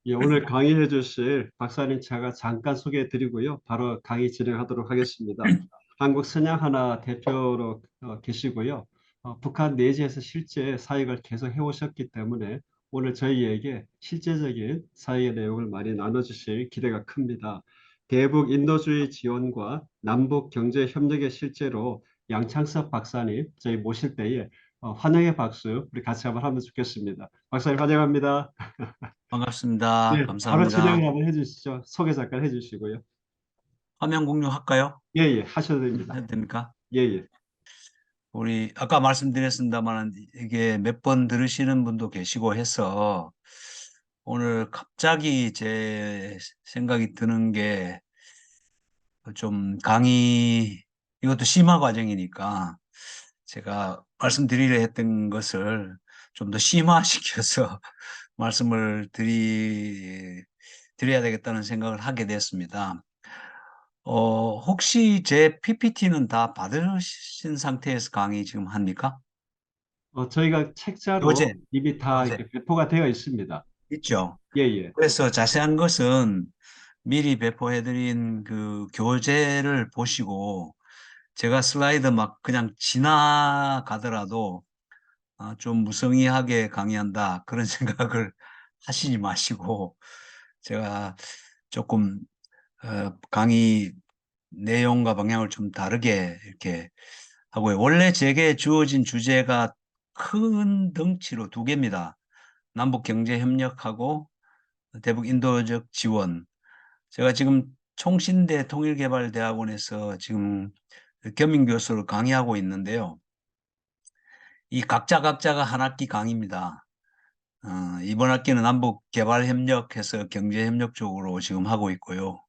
예, 오늘 강의해 주실 박사님 제가 잠깐 소개해 드리고요. 바로 강의 진행하도록 하겠습니다. 한국 선양하나 대표로 계시고요. 북한 내지에서 실제 사역을 계속 해오셨기 때문에 오늘 저희에게 실제적인 사역의 내용을 많이 나눠주실 기대가 큽니다. 대북 인도주의 지원과 남북 경제 협력에 실제로 양창섭 박사님 저희 모실 때에 환영의 박수 우리 같이 한번 하면 좋겠습니다. 박사님 환영합니다. 반갑습니다. 네, 바로 감사합니다. 진행을 한번 해주시죠. 소개 잠깐 해주시고요. 화면 공유할까요? 예, 예, 하셔도 됩니다. 해도 됩니까? 예, 예. 우리 아까 말씀드렸습니다만 이게 몇 번 들으시는 분도 계시고 해서 오늘 갑자기 제 생각이 드는 게 좀 강의 이것도 심화 과정이니까 제가 말씀드리려 했던 것을 좀 더 심화시켜서 말씀을 드려야 되겠다는 생각을 하게 됐습니다. 혹시 제 PPT는 다 받으신 상태에서 강의 지금 합니까? 저희가 책자로 교재, 이미 다 교재 이렇게 배포가 되어 있습니다. 있죠? 예, 예. 그래서 자세한 것은 미리 배포해드린 그 교재를 보시고 제가 슬라이드 막 그냥 지나가더라도 좀 무성의하게 강의한다 그런 생각을 하시지 마시고 제가 조금 강의 내용과 방향을 좀 다르게 이렇게 하고요. 원래 제게 주어진 주제가 큰 덩치로 두 개입니다. 남북 경제 협력하고 대북 인도적 지원. 제가 지금 총신대 통일개발대학원에서 지금 겸임 교수로 강의하고 있는데요. 이 각자가 한 학기 강의입니다. 이번 학기는 남북 개발 협력해서 경제 협력 쪽으로 지금 하고 있고요.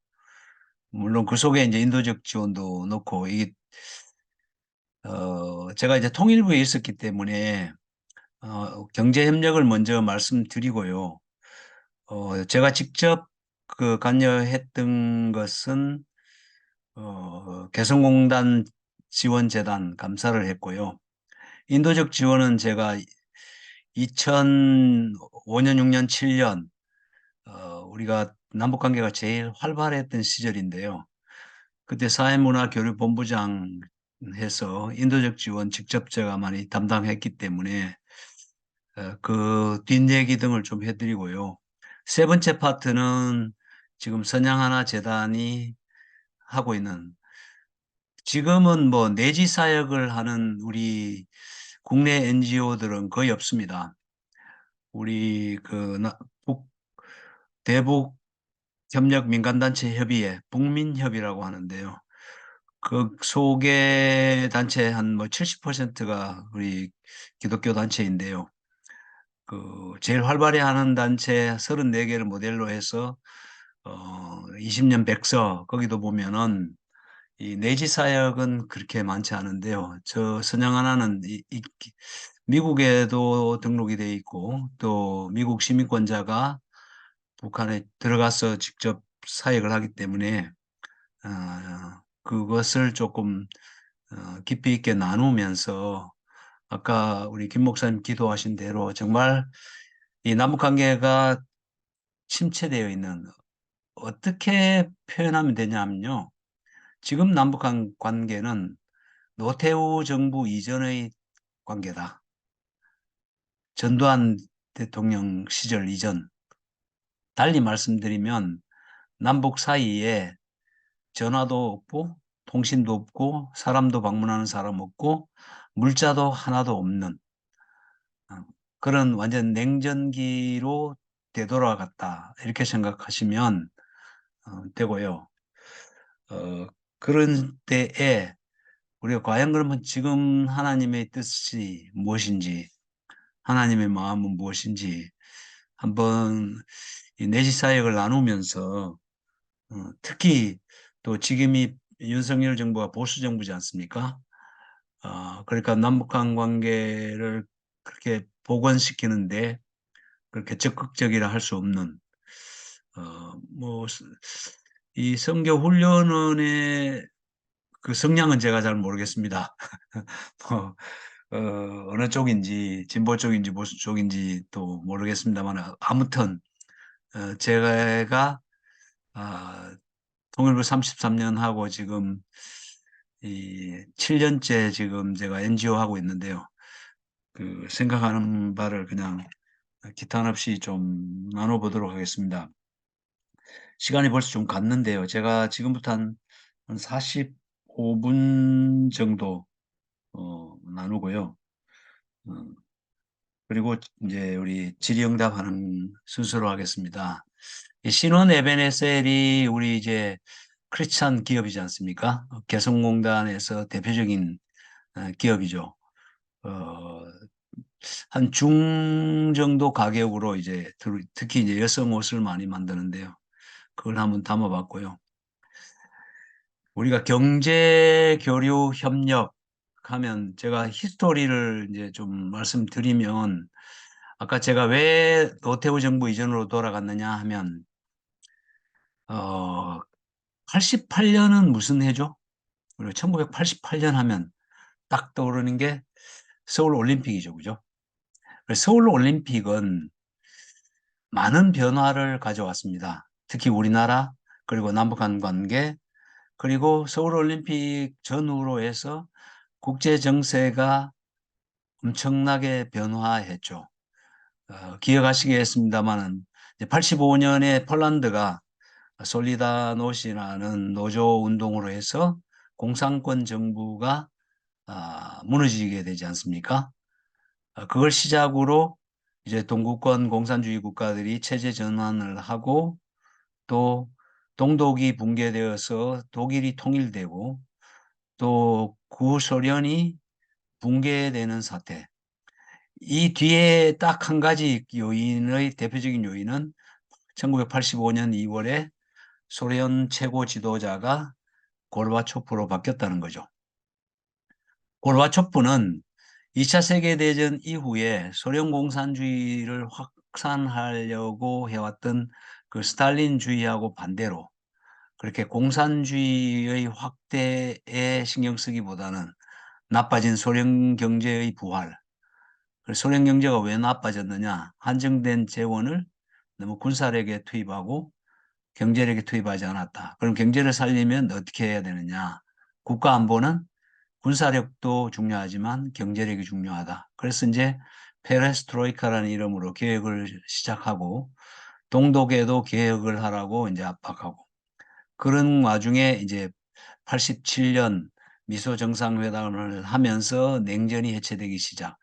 물론 그 속에 이제 인도적 지원도 넣고 이게 제가 이제 통일부에 있었기 때문에 경제 협력을 먼저 말씀드리고요. 제가 직접 그 관여했던 것은 개성공단 지원재단 감사를 했고요. 인도적 지원은 제가 2005년, 6년, 7년 우리가 남북 관계가 제일 활발했던 시절인데요. 그때 사회문화교류본부장 해서 인도적 지원 직접 제가 많이 담당했기 때문에 그 뒷얘기 등을 좀 해드리고요. 세 번째 파트는 지금 선양하나 재단이 하고 있는 지금은 뭐 내지 사역을 하는 우리 국내 NGO들은 거의 없습니다. 우리 대북 협력 민간단체 협의회 북민협이라고 하는데요. 그 소개 단체 한 뭐 70%가 우리 기독교 단체인데요. 그 제일 활발히 하는 단체 34개를 모델로 해서 20년 백서 거기도 보면은 이 내지 사역은 그렇게 많지 않은데요. 저 선양 하나는 미국에도 등록이 돼 있고 또 미국 시민권자가 북한에 들어가서 직접 사역을 하기 때문에 그것을 조금 깊이 있게 나누면서 아까 우리 김 목사님 기도하신 대로 정말 이 남북 관계가 침체되어 있는 어떻게 표현하면 되냐면요. 지금 남북한 관계는 노태우 정부 이전의 관계다. 전두환 대통령 시절 이전. 달리 말씀드리면 남북 사이에 전화도 없고 통신도 없고 사람도 방문하는 사람 없고 물자도 하나도 없는 그런 완전 냉전기로 되돌아갔다. 이렇게 생각하시면 되고요. 어, 그런 때에 우리가 과연 그러면 지금 하나님의 뜻이 무엇인지 하나님의 마음은 무엇인지 한번 이 내시 사역을 나누면서 특히 또 지금이 윤석열 정부가 보수 정부지 않습니까? 그러니까 남북한 관계를 그렇게 복원시키는데 그렇게 적극적이라 할 수 없는 뭐 이 선교 훈련원의 그 성향은 제가 잘 모르겠습니다. 뭐, 어느 쪽인지 진보 쪽인지 보수 쪽인지 또 모르겠습니다만 아무튼 제가 통일부 33년 하고 지금 이 7년째 지금 제가 NGO 하고 있는데요. 그 생각하는 바를 그냥 기탄 없이 좀 나눠보도록 하겠습니다. 시간이 벌써 좀 갔는데요. 제가 지금부터 한 45분 정도 나누고요. 어, 그리고 이제 우리 질의응답하는 순서로 하겠습니다. 이 신원 에베네셀이 우리 이제 크리스찬 기업이지 않습니까? 개성공단에서 대표적인 기업이죠. 어, 한 중 정도 가격으로 이제 특히 이제 여성 옷을 많이 만드는데요. 그걸 한번 담아봤고요. 우리가 경제 교류 협력 하면 제가 히스토리를 이제 좀 말씀드리면 아까 제가 왜 노태우 정부 이전으로 돌아갔느냐 하면 88년은 무슨 해죠? 그리고 1988년 하면 딱 떠오르는 게 서울 올림픽이죠. 그죠? 그래서 서울 올림픽은 많은 변화를 가져왔습니다. 특히 우리나라 그리고 남북한 관계 그리고 서울 올림픽 전후로 해서 국제 정세가 엄청나게 변화했죠. 기억하시겠습니다만은 85년에 폴란드가 솔리다노시라는 노조 운동으로 해서 공산권 정부가 무너지게 되지 않습니까? 그걸 시작으로 이제 동구권 공산주의 국가들이 체제 전환을 하고 또 동독이 붕괴되어서 독일이 통일되고 또 구소련이 붕괴되는 사태. 이 뒤에 딱 한 가지 요인의 대표적인 요인은 1985년 2월에 소련 최고 지도자가 고르바초프로 바뀌었다는 거죠. 고르바초프는 2차 세계대전 이후에 소련 공산주의를 확산하려고 해왔던 그 스탈린주의하고 반대로 그렇게 공산주의의 확대에 신경 쓰기보다는 나빠진 소련 경제의 부활, 소련 경제가 왜 나빠졌느냐? 한정된 재원을 너무 군사력에 투입하고 경제력에 투입하지 않았다. 그럼 경제를 살리면 어떻게 해야 되느냐? 국가 안보는 군사력도 중요하지만 경제력이 중요하다. 그래서 이제 페레스트로이카라는 이름으로 계획을 시작하고 동독에도 개혁을 하라고 이제 압박하고 그런 와중에 이제 87년 미소 정상회담을 하면서 냉전이 해체되기 시작.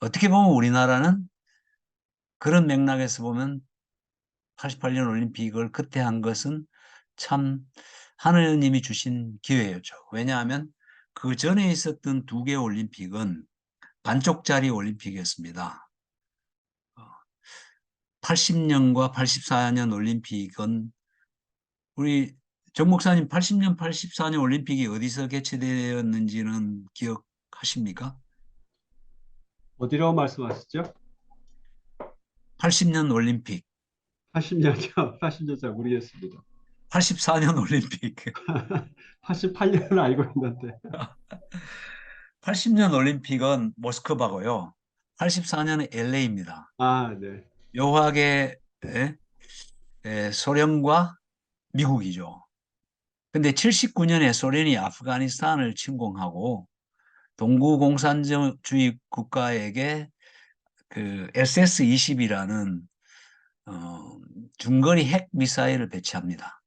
어떻게 보면 우리나라는 그런 맥락에서 보면 88년 올림픽을 그때 한 것은 참 하느님이 주신 기회였죠. 왜냐하면 그 전에 있었던 두 개 올림픽은 반쪽짜리 올림픽이었습니다. 80년과 84년 올림픽은 우리 정 목사님 80년, 84년 올림픽이 어디서 개최되었는지는 기억하십니까? 어디로 말씀하시죠? 80년 올림픽, 80년이요? 80년 잘 모르겠습니다. 84년 올림픽. 88년은 알고 있는데. 80년 올림픽은 모스크바고요. 84년은 LA입니다. 아, 네. 묘하게 소련과 미국이죠. 근데 79년에 소련이 아프가니스탄을 침공하고 동구 공산주의 국가에게 그 SS-20이라는 중거리 핵 미사일을 배치합니다.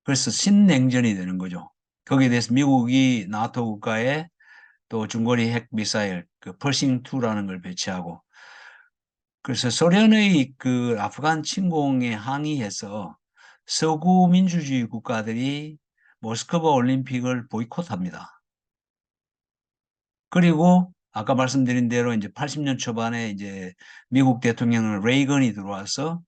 그래서 신냉전이 되는 거죠. 거기에 대해서 미국이 나토 국가에 또 중거리 핵 미사일 그 퍼싱2라는 걸 배치하고 그래서 소련의 그 아프간 침공에 항의해서 서구 민주주의 국가들이 모스크바 올림픽을 보이콧합니다. 그리고 아까 말씀드린 대로 이제 80년 초반에 이제 미국 대통령 레이건이 들어와서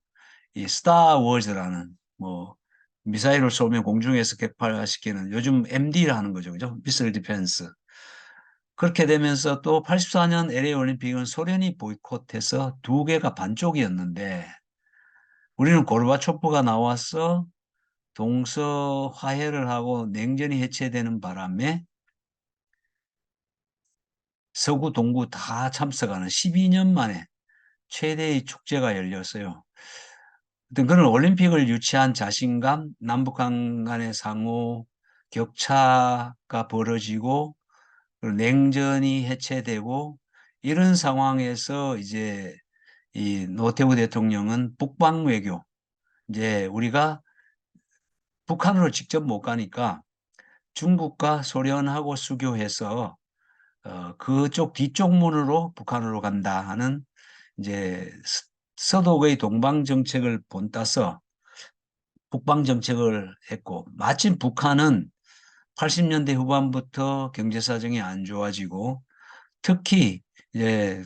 이 스타워즈라는 뭐 미사일을 쏘면 공중에서 격파시키는 요즘 MD를 하는 거죠. 그죠? 미사일 디펜스. 그렇게 되면서 또 84년 LA 올림픽은 소련이 보이콧해서 두 개가 반쪽이었는데 우리는 고르바초프가 나와서 동서 화해를 하고 냉전이 해체되는 바람에 서구 동구 다 참석하는 12년 만에 최대의 축제가 열렸어요. 어떤 그런 올림픽을 유치한 자신감, 남북한 간의 상호 격차가 벌어지고 그리고 냉전이 해체되고 이런 상황에서 이제 이 노태우 대통령은 북방 외교, 이제 우리가 북한으로 직접 못 가니까 중국과 소련하고 수교해서 그쪽 뒤쪽 문으로 북한으로 간다 하는 이제 서독의 동방 정책을 본따서 북방 정책을 했고, 마침 북한은 80년대 후반부터 경제 사정이 안 좋아지고 특히 이제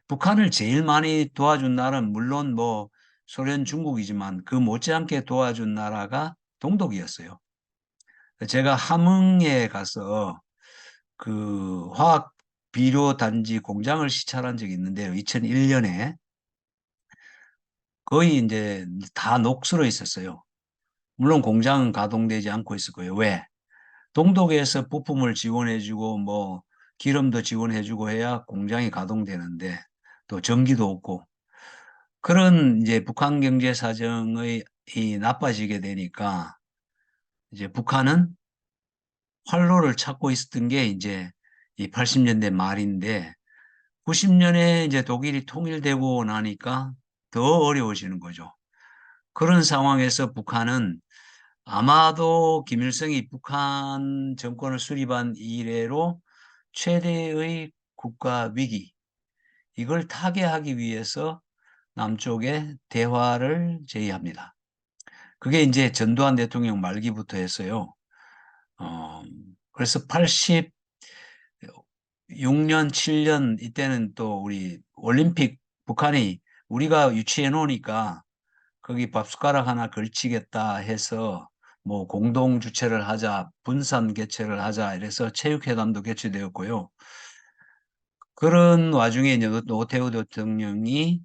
북한을 제일 많이 도와준 나라는 물론 뭐 소련, 중국이지만 그 못지않게 도와준 나라가 동독이었어요. 제가 함흥에 가서 그 화학 비료 단지 공장을 시찰한 적이 있는데요. 2001년에 거의 이제 다 녹슬어 있었어요. 물론 공장은 가동되지 않고 있었고요. 왜? 동독에서 부품을 지원해주고 뭐 기름도 지원해주고 해야 공장이 가동되는데 또 전기도 없고 그런 이제 북한 경제 사정의 이 나빠지게 되니까 이제 북한은 활로를 찾고 있었던 게 이제 이 80년대 말인데 90년에 이제 독일이 통일되고 나니까 더 어려워지는 거죠. 그런 상황에서 북한은 아마도 김일성이 북한 정권을 수립한 이래로 최대의 국가 위기, 이걸 타개하기 위해서 남쪽에 대화를 제의합니다. 그게 이제 전두환 대통령 말기부터 했어요. 어, 그래서 86년, 7년 이때는 또 우리 올림픽 북한이 우리가 유치해 놓으니까 거기 밥숟가락 하나 걸치겠다 해서 뭐 공동 주최를 하자, 분산 개최를 하자 이래서 체육회담도 개최되었고요. 그런 와중에 이제 노태우 대통령이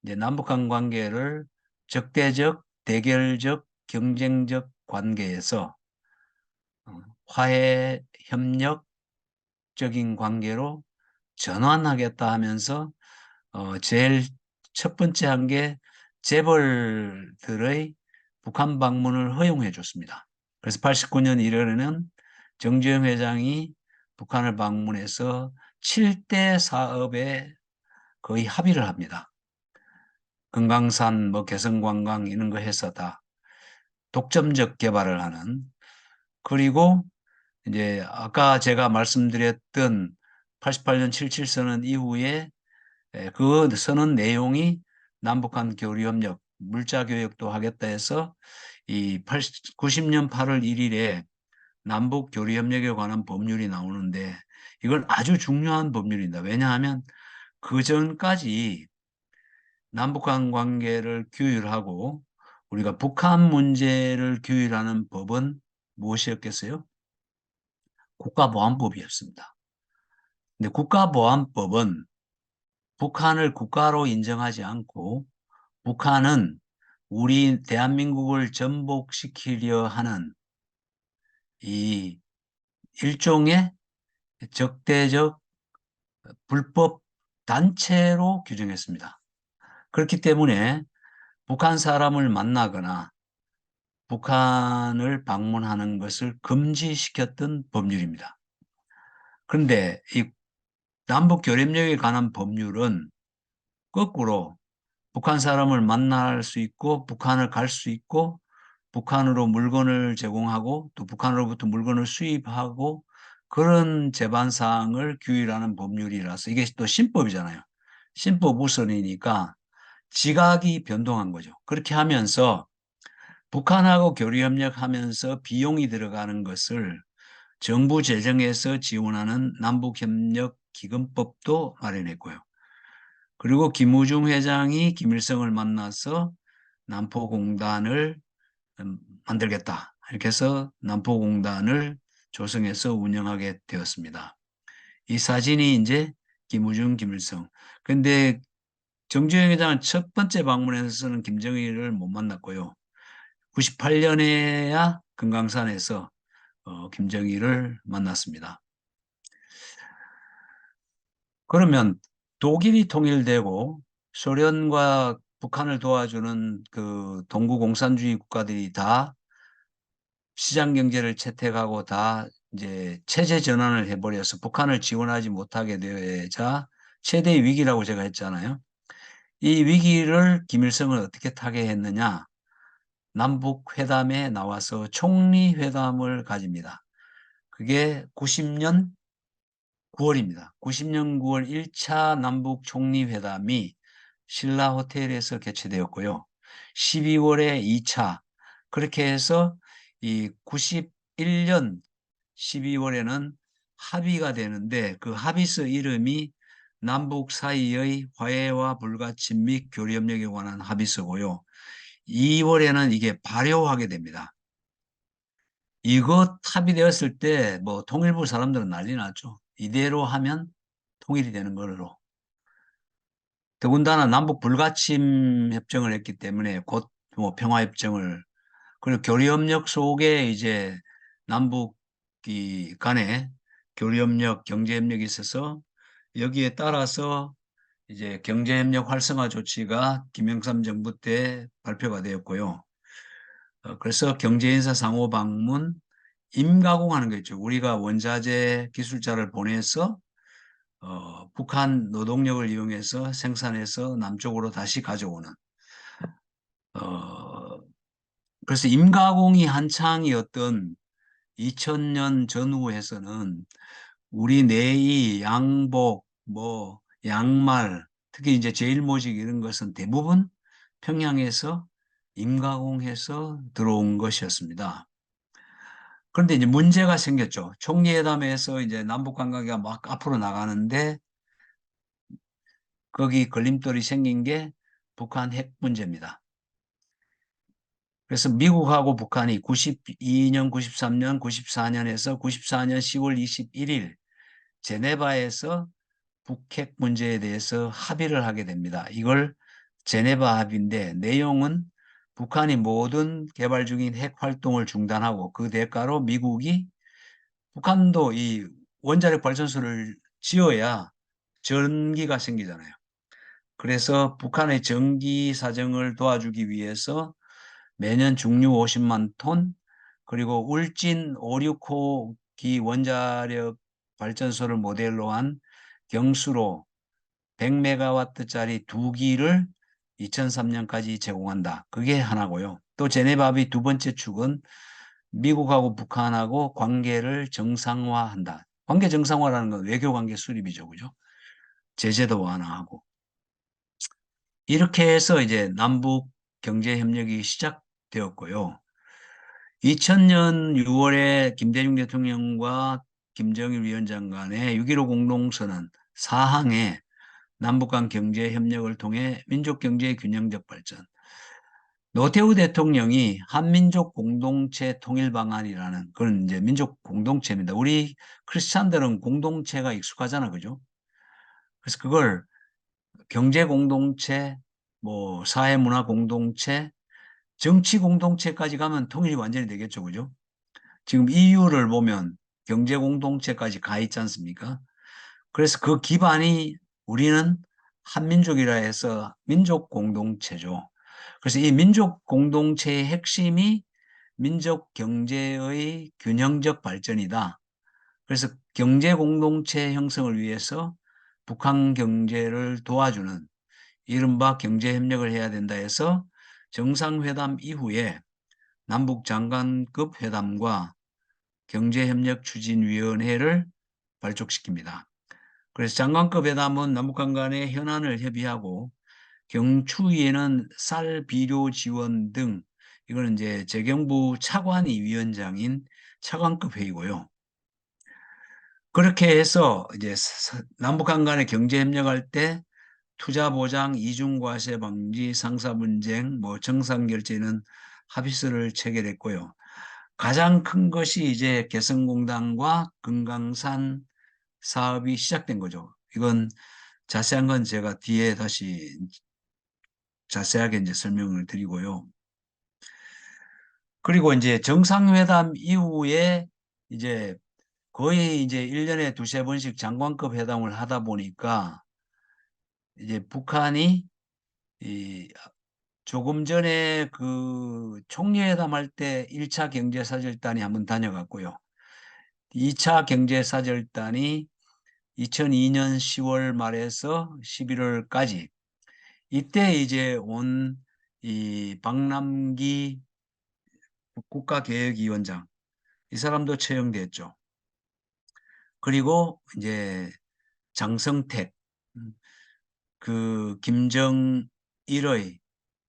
이제 남북한 관계를 적대적, 대결적, 경쟁적 관계에서 화해, 협력적인 관계로 전환하겠다 하면서 제일 첫 번째 한 게 재벌들의 북한 방문을 허용해 줬습니다. 그래서 89년 1월에는 정주영 회장이 북한을 방문해서 7대 사업에 거의 합의를 합니다. 금강산, 뭐 개성관광 이런 거 해서 다 독점적 개발을 하는. 그리고 이제 아까 제가 말씀드렸던 88년 77선언 이후에 그 선언 내용이 남북한 교류협력, 물자교역도 하겠다 해서 이 90년 8월 1일에 남북 교류협력에 관한 법률이 나오는데 이건 아주 중요한 법률입니다. 왜냐하면 그 전까지 남북한 관계를 규율하고 우리가 북한 문제를 규율하는 법은 무엇이었겠어요? 국가보안법이었습니다. 근데 국가보안법은 북한을 국가로 인정하지 않고 북한은 우리 대한민국을 전복시키려 하는 이 일종의 적대적 불법 단체로 규정했습니다. 그렇기 때문에 북한 사람을 만나거나 북한을 방문하는 것을 금지시켰던 법률입니다. 그런데 이 남북 교류협력에 관한 법률은 거꾸로 북한 사람을 만날 수 있고 북한을 갈 수 있고 북한으로 물건을 제공하고 또 북한으로부터 물건을 수입하고 그런 제반 사항을 규율하는 법률이라서 이게 또 신법이잖아요. 신법 우선이니까 지각이 변동한 거죠. 그렇게 하면서 북한하고 교류협력하면서 비용이 들어가는 것을 정부 재정에서 지원하는 남북협력기금법도 마련했고요. 그리고 김우중 회장이 김일성을 만나서 남포공단을 만들겠다. 이렇게 해서 남포공단을 조성해서 운영하게 되었습니다. 이 사진이 이제 김우중, 김일성. 근데 정주영 회장은 첫 번째 방문에서는 김정일을 못 만났고요. 98년에야 금강산에서 김정일을 만났습니다. 그러면 독일이 통일되고 소련과 북한을 도와주는 그 동구 공산주의 국가들이 다 시장 경제를 채택하고 다 이제 체제 전환을 해버려서 북한을 지원하지 못하게 되자 최대의 위기라고 제가 했잖아요. 이 위기를 김일성은 어떻게 타개했느냐? 남북 회담에 나와서 총리 회담을 가집니다. 그게 90년 9월입니다. 90년 9월 1차 남북 총리 회담이 신라 호텔에서 개최되었고요. 12월에 2차 그렇게 해서 이 91년 12월에는 합의가 되는데 그 합의서 이름이 남북 사이의 화해와 불가침 및 교류협력에 관한 합의서고요. 2월에는 이게 발효하게 됩니다. 이거 합의되었을 때 뭐 통일부 사람들은 난리 났죠. 이대로 하면 통일이 되는 걸로. 더군다나 남북 불가침 협정을 했기 때문에 곧 뭐 평화협정을 그리고 교류협력 속에 이제 남북이 간에 교류협력, 경제협력이 있어서 여기에 따라서 이제 경제협력 활성화 조치가 김영삼 정부 때 발표가 되었고요. 그래서 경제인사 상호 방문, 임가공하는 거 있죠. 우리가 원자재 기술자를 보내서 북한 노동력을 이용해서 생산해서 남쪽으로 다시 가져오는. 어, 그래서 임가공이 한창이었던 2000년 전후에서는 우리 내의 양복, 뭐 양말, 특히 이제 제일모직 이런 것은 대부분 평양에서 임가공해서 들어온 것이었습니다. 그런데 이제 문제가 생겼죠. 총리회담에서 이제 남북 관계가 막 앞으로 나가는데 거기 걸림돌이 생긴 게 북한 핵 문제입니다. 그래서 미국하고 북한이 92년, 93년, 94년에서 94년 10월 21일 제네바에서 북핵 문제에 대해서 합의를 하게 됩니다. 이걸 제네바 합의인데 내용은 북한이 모든 개발 중인 핵 활동을 중단하고 그 대가로 미국이 북한도 이 원자력 발전소를 지어야 전기가 생기잖아요. 그래서 북한의 전기 사정을 도와주기 위해서 매년 중류 50만 톤 그리고 울진 5,6호기 원자력 발전소를 모델로 한 경수로 100메가와트짜리 2기를 2003년까지 제공한다. 그게 하나고요. 또 제네바 합의 두 번째 축은 미국하고 북한하고 관계를 정상화한다. 관계 정상화라는 건 외교관계 수립이죠. 그죠? 제재도 완화하고. 이렇게 해서 이제 남북 경제협력이 시작되었고요. 2000년 6월에 김대중 대통령과 김정일 위원장 간의 6.15 공동선언 사항에 남북 간 경제 협력을 통해 민족 경제의 균형적 발전. 노태우 대통령이 한민족 공동체 통일 방안이라는 그런 이제 민족 공동체입니다. 우리 크리스찬들은 공동체가 익숙하잖아, 그죠? 그래서 그걸 경제 공동체, 뭐 사회 문화 공동체, 정치 공동체까지 가면 통일이 완전히 되겠죠, 그죠? 지금 EU를 보면 경제 공동체까지 가 있지 않습니까? 그래서 그 기반이 우리는 한민족이라 해서 민족 공동체죠. 그래서 이 민족 공동체의 핵심이 민족 경제의 균형적 발전이다. 그래서 경제 공동체 형성을 위해서 북한 경제를 도와주는 이른바 경제 협력을 해야 된다 해서 정상회담 이후에 남북 장관급 회담과 경제협력추진위원회를 발족시킵니다. 그래서 장관급 회담은 남북한 간의 현안을 협의하고 경추위에는 쌀 비료 지원 등 이거는 이제 재경부 차관이 위원장인 차관급 회의고요. 그렇게 해서 이제 남북한 간의 경제 협력할 때 투자 보장, 이중 과세 방지, 상사 분쟁, 뭐 정상 결제는 합의서를 체결했고요. 가장 큰 것이 이제 개성공단과 금강산 사업이 시작된 거죠. 이건 자세한 건 제가 뒤에 다시 자세하게 이제 설명을 드리고요. 그리고 이제 정상회담 이후에 이제 거의 이제 1년에 두세 번씩 장관급 회담을 하다 보니까 이제 북한이 이 조금 전에 그 총리회담 할 때 1차 경제사절단이 한번 다녀갔고요. 2차 경제사절단이 2002년 10월 말에서 11월까지 이때 이제 온 이 박남기 국가계획위원장 이 사람도 채용됐죠. 그리고 이제 장성택 그 김정일의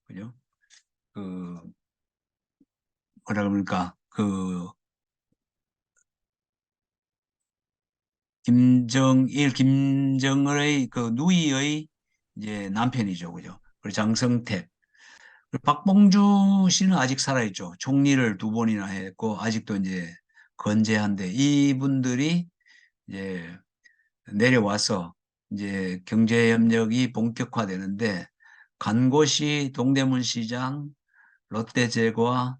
그죠? 그 뭐라 그럽니까? 그 김정을의 그 누이의 이제 남편이죠, 그죠? 그리고 장성택. 그리고 박봉주 씨는 아직 살아있죠. 총리를 2번이나 했고 아직도 이제 건재한데 이분들이 이제 내려와서 이제 경제협력이 본격화되는데 간 곳이 동대문시장, 롯데제과,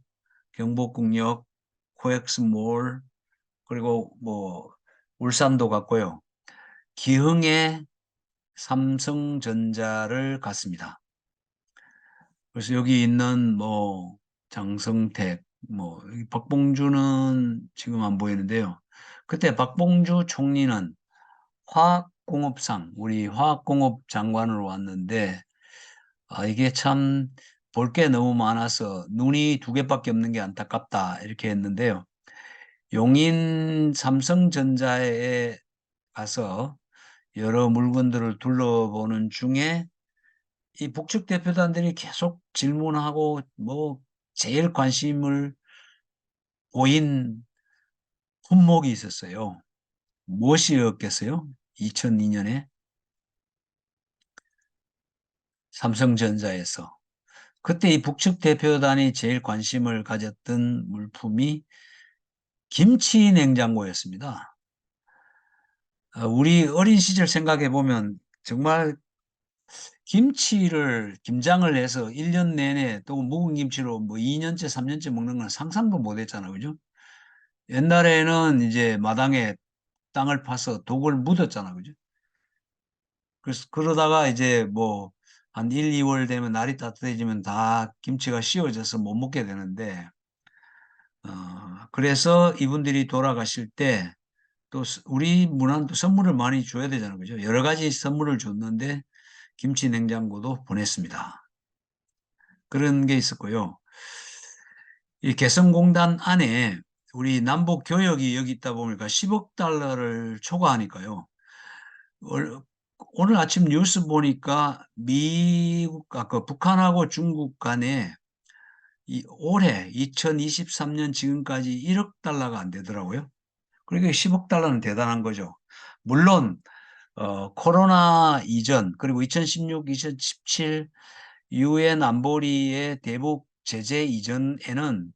경복궁역, 코엑스몰 그리고 뭐 울산도 갔고요. 기흥에 삼성전자를 갔습니다. 그래서 여기 있는 뭐 장성택, 뭐 박봉주는 지금 안 보이는데요. 그때 박봉주 총리는 화학공업상, 우리 화학공업 장관으로 왔는데 이게 참 볼 게 너무 많아서 눈이 2개밖에 없는 게 안타깝다 이렇게 했는데요. 용인 삼성전자에 가서 여러 물건들을 둘러보는 중에 이 북측 대표단들이 계속 질문하고 뭐 제일 관심을 보인 품목이 있었어요. 무엇이었겠어요? 2002년에 삼성전자에서. 그때 이 북측 대표단이 제일 관심을 가졌던 물품이 김치 냉장고였습니다. 우리 어린 시절 생각해 보면 정말 김장을 해서 1년 내내 또 묵은 김치로 뭐 2년째, 3년째 먹는 건 상상도 못 했잖아요. 그죠? 옛날에는 이제 마당에 땅을 파서 독을 묻었잖아. 그죠? 그래서 그러다가 이제 뭐 한 1, 2월 되면 날이 따뜻해지면 다 김치가 씌워져서 못 먹게 되는데, 그래서 이분들이 돌아가실 때 또 우리 문화는 또 선물을 많이 줘야 되잖아요. 그죠? 여러 가지 선물을 줬는데 김치 냉장고도 보냈습니다. 그런 게 있었고요. 이 개성공단 안에 우리 남북 교역이 여기 있다 보니까 10억 달러를 초과하니까요. 오늘 아침 뉴스 보니까 그 북한하고 중국 간에 올해 2023년 지금까지 1억 달러가 안 되더라고요. 그러니까 10억 달러는 대단한 거죠. 물론 코로나 이전 그리고 2016, 2017 유엔 안보리의 대북 제재 이전에는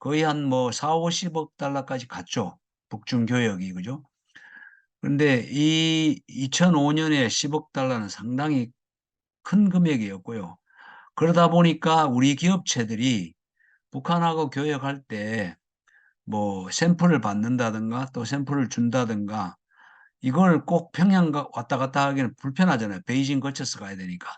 거의 한 뭐 4, 50억 달러까지 갔죠. 북중 교역이 그죠? 그런데 이 2005년에 10억 달러는 상당히 큰 금액이었고요. 그러다 보니까 우리 기업체들이 북한하고 교역할 때 뭐 샘플을 받는다든가 또 샘플을 준다든가 이걸 꼭 평양 왔다 갔다 하기는 불편하잖아요. 베이징 거쳐서 가야 되니까.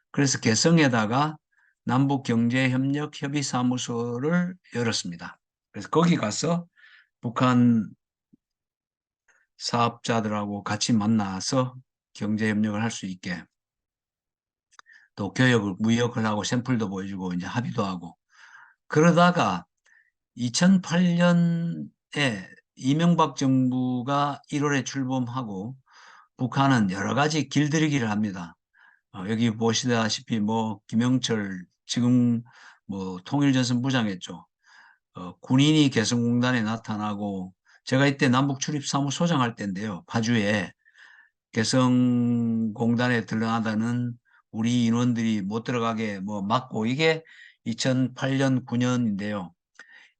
그래서 개성에다가 남북경제협력협의사무소를 열었습니다. 그래서 거기 가서 북한 사업자들하고 같이 만나서 경제협력을 할 수 있게 또 무역을 하고 샘플도 보여주고 이제 합의도 하고 그러다가 2008년에 이명박 정부가 1월에 출범하고 북한은 여러 가지 길들이기를 합니다. 여기 보시다시피 뭐 김영철 지금 뭐 통일전선 부장했죠. 군인이 개성공단에 나타나고 제가 이때 남북 출입 사무소장 할 때인데요. 파주에 개성공단에 들어가다는 우리 인원들이 못 들어가게 뭐 막고 이게 2008년 9년인데요.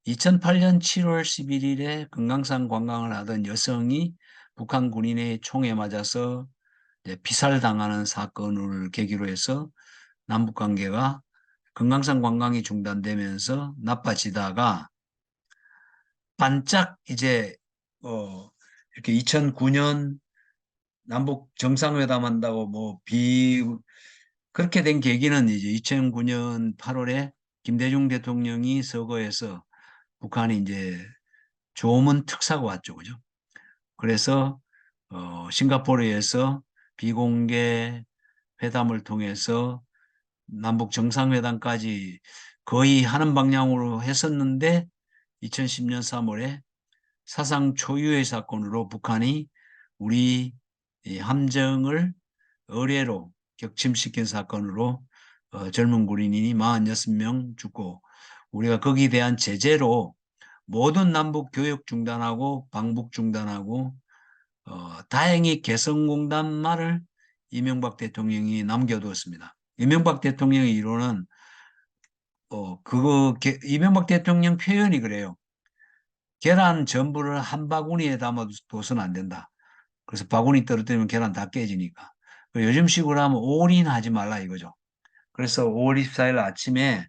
2008년 7월 11일에 금강산 관광을 하던 여성이 북한 군인의 총에 맞아서 피살당하는 사건을 계기로 해서 남북 관계가 금강산 관광이 중단되면서 나빠지다가 반짝 이제 이렇게 2009년 남북 정상회담 한다고 뭐 그렇게 된 계기는 이제 2009년 8월에 김대중 대통령이 서거에서 북한이 이제 조문 특사가 왔죠. 그죠? 그래서 싱가포르에서 비공개 회담을 통해서 남북 정상회담까지 거의 하는 방향으로 했었는데 2010년 3월에 사상 초유의 사건으로 북한이 우리 이 함정을 의뢰로 격침시킨 사건으로 젊은 군인이 46명 죽고 우리가 거기에 대한 제재로 모든 남북 교육 중단하고 방북 중단하고 다행히 개성공단말을 이명박 대통령이 남겨두었습니다. 이명박 대통령의 이론은 이명박 대통령 표현이 그래요. 계란 전부를 한 바구니에 담아둬서는 안 된다. 그래서 바구니 떨어뜨리면 계란 다 깨지니까. 요즘식으로 하면 올인하지 말라 이거죠. 그래서 5월 24일 아침에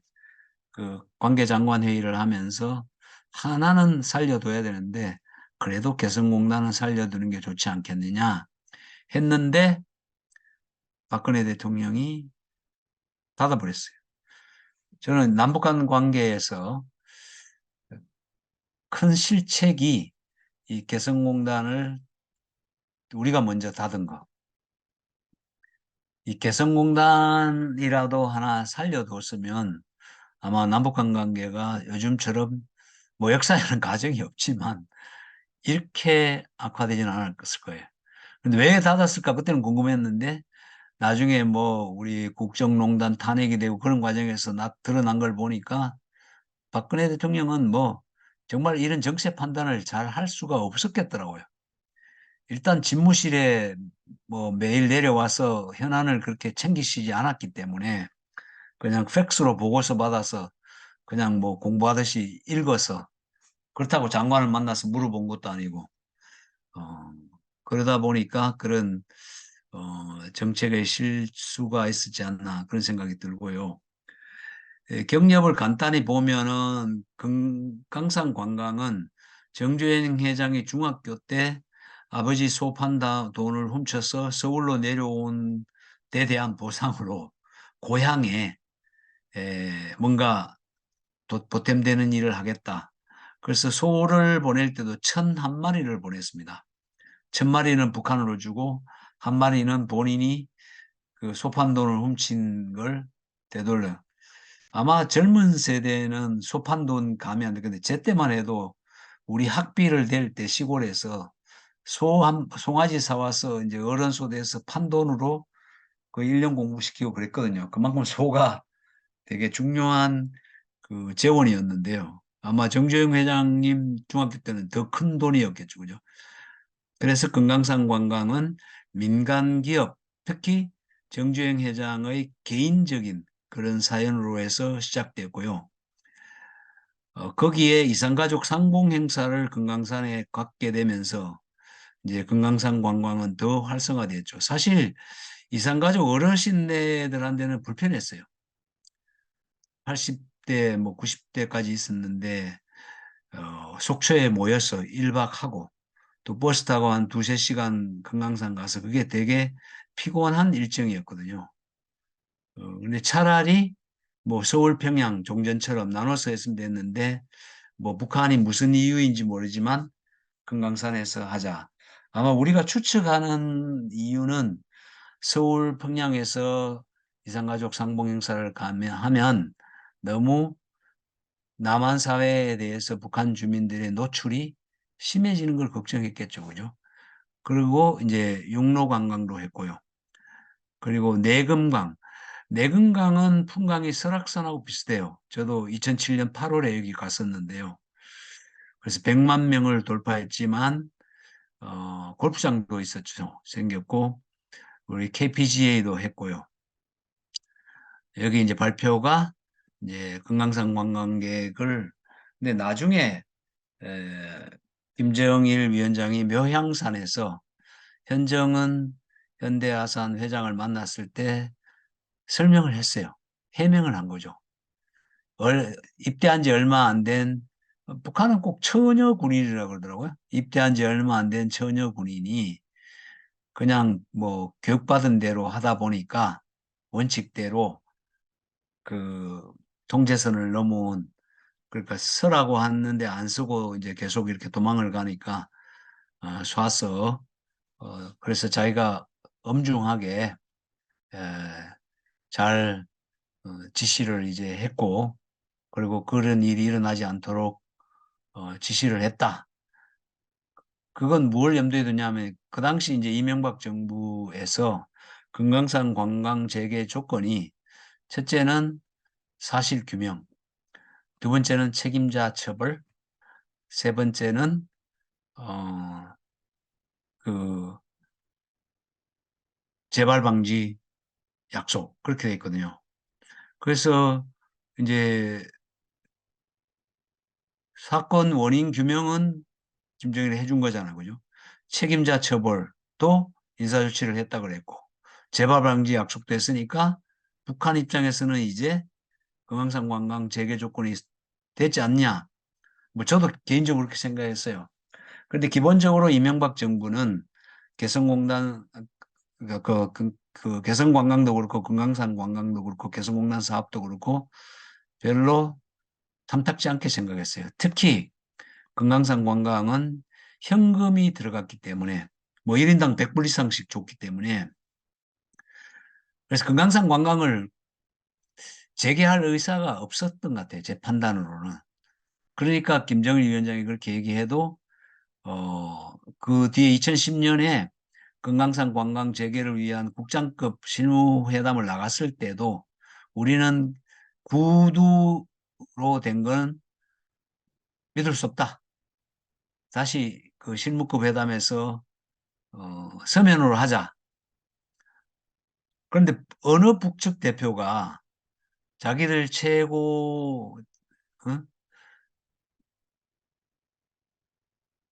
그 관계장관 회의를 하면서 하나는 살려둬야 되는데 그래도 개성공단은 살려두는 게 좋지 않겠느냐 했는데 박근혜 대통령이 닫아버렸어요. 저는 남북한 관계에서 큰 실책이 이 개성공단을 우리가 먼저 닫은 거. 이 개성공단이라도 하나 살려뒀으면 아마 남북한 관계가 요즘처럼 뭐 역사에는 가정이 없지만 이렇게 악화되지는 않았을 거예요. 근데 왜 닫았을까 그때는 궁금했는데 나중에 뭐 우리 국정농단 탄핵이 되고 그런 과정에서 드러난 걸 보니까 박근혜 대통령은 뭐 정말 이런 정세 판단을 잘 할 수가 없었겠더라고요. 일단 집무실에 뭐 매일 내려와서 현안을 그렇게 챙기시지 않았기 때문에 그냥 팩스로 보고서 받아서 그냥 뭐 공부하듯이 읽어서 그렇다고 장관을 만나서 물어본 것도 아니고 어, 그러다 보니까 그런 정책의 실수가 있었지 않나 그런 생각이 들고요. 경력을 간단히 보면은 금강산 관광은 정주행 회장이 중학교 때 아버지 소판다 돈을 훔쳐서 서울로 내려온 데 대한 보상으로 고향에 뭔가 보탬되는 일을 하겠다. 그래서 소를 보낼 때도 1,001마리를 보냈습니다. 1,000마리는 북한으로 주고 한 마리는 본인이 그 소판돈을 훔친 걸 되돌려. 아마 젊은 세대는 소판돈 감이 안 되는데 제 때만 해도 우리 학비를 댈 때 시골에서 송아지 사와서 이제 어른 소대에서 판돈으로 그 1년 공부시키고 그랬거든요. 그만큼 소가 되게 중요한 그 재원이었는데요. 아마 정주영 회장님 중학교 때는 더 큰 돈이었겠죠. 그죠? 그래서 금강산 관광은 민간 기업, 특히 정주행 회장의 개인적인 그런 사연으로 해서 시작됐고요. 거기에 이산가족 상봉 행사를 금강산에 갖게 되면서 이제 금강산 관광은 더 활성화됐죠. 사실 이산가족 어르신네들한테는 불편했어요. 80대, 뭐 90대까지 있었는데 속초에 모여서 1박 하고 또 버스 타고 한 두세 시간 금강산 가서 그게 되게 피곤한 일정이었거든요. 근데 차라리 뭐 서울, 평양, 종전처럼 나눠서 했으면 됐는데 뭐 북한이 무슨 이유인지 모르지만 금강산에서 하자. 아마 우리가 추측하는 이유는 서울, 평양에서 이산가족 상봉 행사를 하면 너무 남한 사회에 대해서 북한 주민들의 노출이 심해지는 걸 걱정했겠죠. 그죠? 그리고 이제 육로 관광도 했고요. 그리고 내금강. 내금강은 풍광이 설악산하고 비슷해요. 저도 2007년 8월에 여기 갔었는데요. 그래서 100만 명을 돌파했지만 골프장도 있었죠. 생겼고 우리 KPGA도 했고요. 여기 이제 발표가 이제 금강산 관광객을 근데 나중에 에, 김정일 위원장이 묘향산에서 현정은 현대아산 회장을 만났을 때 설명을 했어요. 해명을 한 거죠. 입대한 지 얼마 안 된, 북한은 꼭 처녀 군인이라고 그러더라고요. 입대한 지 얼마 안 된 처녀 군인이 그냥 뭐 교육받은 대로 하다 보니까 원칙대로 그 통제선을 넘어온, 그러니까 서라고 하는데 안 서고 이제 계속 이렇게 도망을 가니까 쏴서 그래서 자기가 엄중하게 에, 잘 지시를 이제 했고, 그리고 그런 일이 일어나지 않도록 지시를 했다. 그건 뭘 염두에 두냐면 그 당시 이제 이명박 정부에서 금강산 관광 재개 조건이 첫째는 사실 규명, 두 번째는 책임자 처벌, 세 번째는 어, 그 재발 방지 약속, 그렇게 돼 있거든요. 그래서 이제 사건 원인 규명은 김정일이 해준 거잖아요. 그죠? 책임자 처벌도 인사조치를 했다 그랬고, 재발 방지 약속도 했으니까 북한 입장에서는 이제 금강산 관광 재개 조건이 됐지 않냐. 뭐 저도 개인적으로 그렇게 생각했어요. 그런데 기본적으로 이명박 정부는 개성공단 그 개성관광도 그렇고 금강산 관광도 그렇고 개성공단 사업도 그렇고 별로 탐탁지 않게 생각했어요. 특히 금강산 관광은 현금이 들어갔기 때문에 뭐 1인당 100불 이상씩 줬기 때문에 그래서 금강산 관광을 재개할 의사가 없었던 것 같아요. 제 판단으로는. 그러니까 김정일 위원장이 그렇게 얘기해도 그 뒤에 2010년에 금강산 관광 재개를 위한 국장급 실무회담을 나갔을 때도 우리는 구두로 된 건 믿을 수 없다. 다시 그 실무급 회담에서 서면으로 하자. 그런데 어느 북측 대표가 자기들 최고, 어?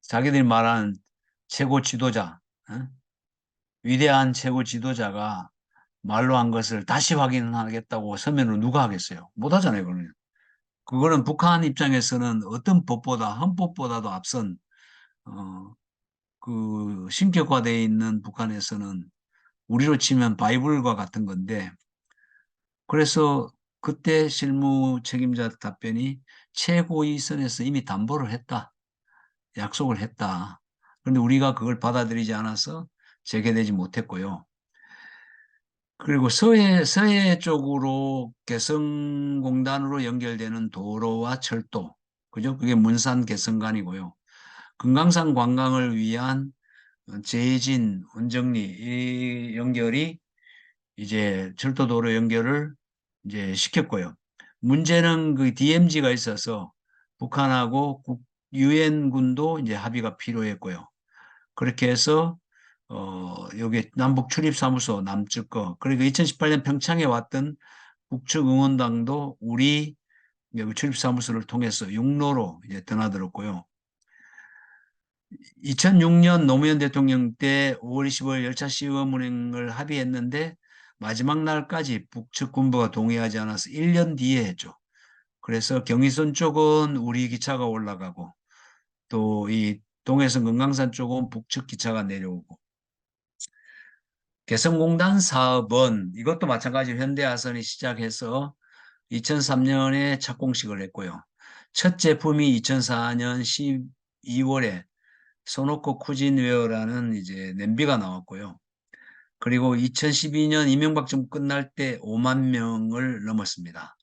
자기들이 말하는 최고 지도자, 어? 위대한 최고 지도자가 말로 한 것을 다시 확인하겠다고 서면으로 누가 하겠어요? 못 하잖아요, 그러면. 그거는 북한 입장에서는 어떤 법보다, 헌법보다도 앞선, 어, 그, 신격화되어 있는 북한에서는 우리로 치면 바이블과 같은 건데, 그래서 그때 실무 책임자 답변이 최고위 선에서 이미 담보를 했다. 약속을 했다. 그런데 우리가 그걸 받아들이지 않아서 재개되지 못했고요. 그리고 서해 쪽으로 개성공단으로 연결되는 도로와 철도, 그죠? 그게 문산 개성간이고요. 금강산 관광을 위한 제진, 원정리 이 연결이 이제 철도도로 연결을 이제 시켰고요. 문제는 그 DMZ가 있어서 북한하고 유엔군도 이제 합의가 필요했고요. 그렇게 해서 여기 남북 출입사무소 남측 거, 그리고 2018년 평창에 왔던 북측 응원당도 우리 여기 출입사무소를 통해서 육로로 이제 드나들었고요. 2006년 노무현 대통령 때 5월 25일 열차 시범 운행을 합의했는데 마지막 날까지 북측 군부가 동의하지 않아서 1년 뒤에 했죠. 그래서 경의선 쪽은 우리 기차가 올라가고 또 이 동해선 금강산 쪽은 북측 기차가 내려오고, 개성공단 사업은 이것도 마찬가지로 현대아선이 시작해서 2003년에 착공식을 했고요. 첫 제품이 2004년 12월에 소노코 쿠진웨어라는 이제 냄비가 나왔고요. 그리고 2012년 이명박 정부 끝날 때 5만 명을 넘었습니다.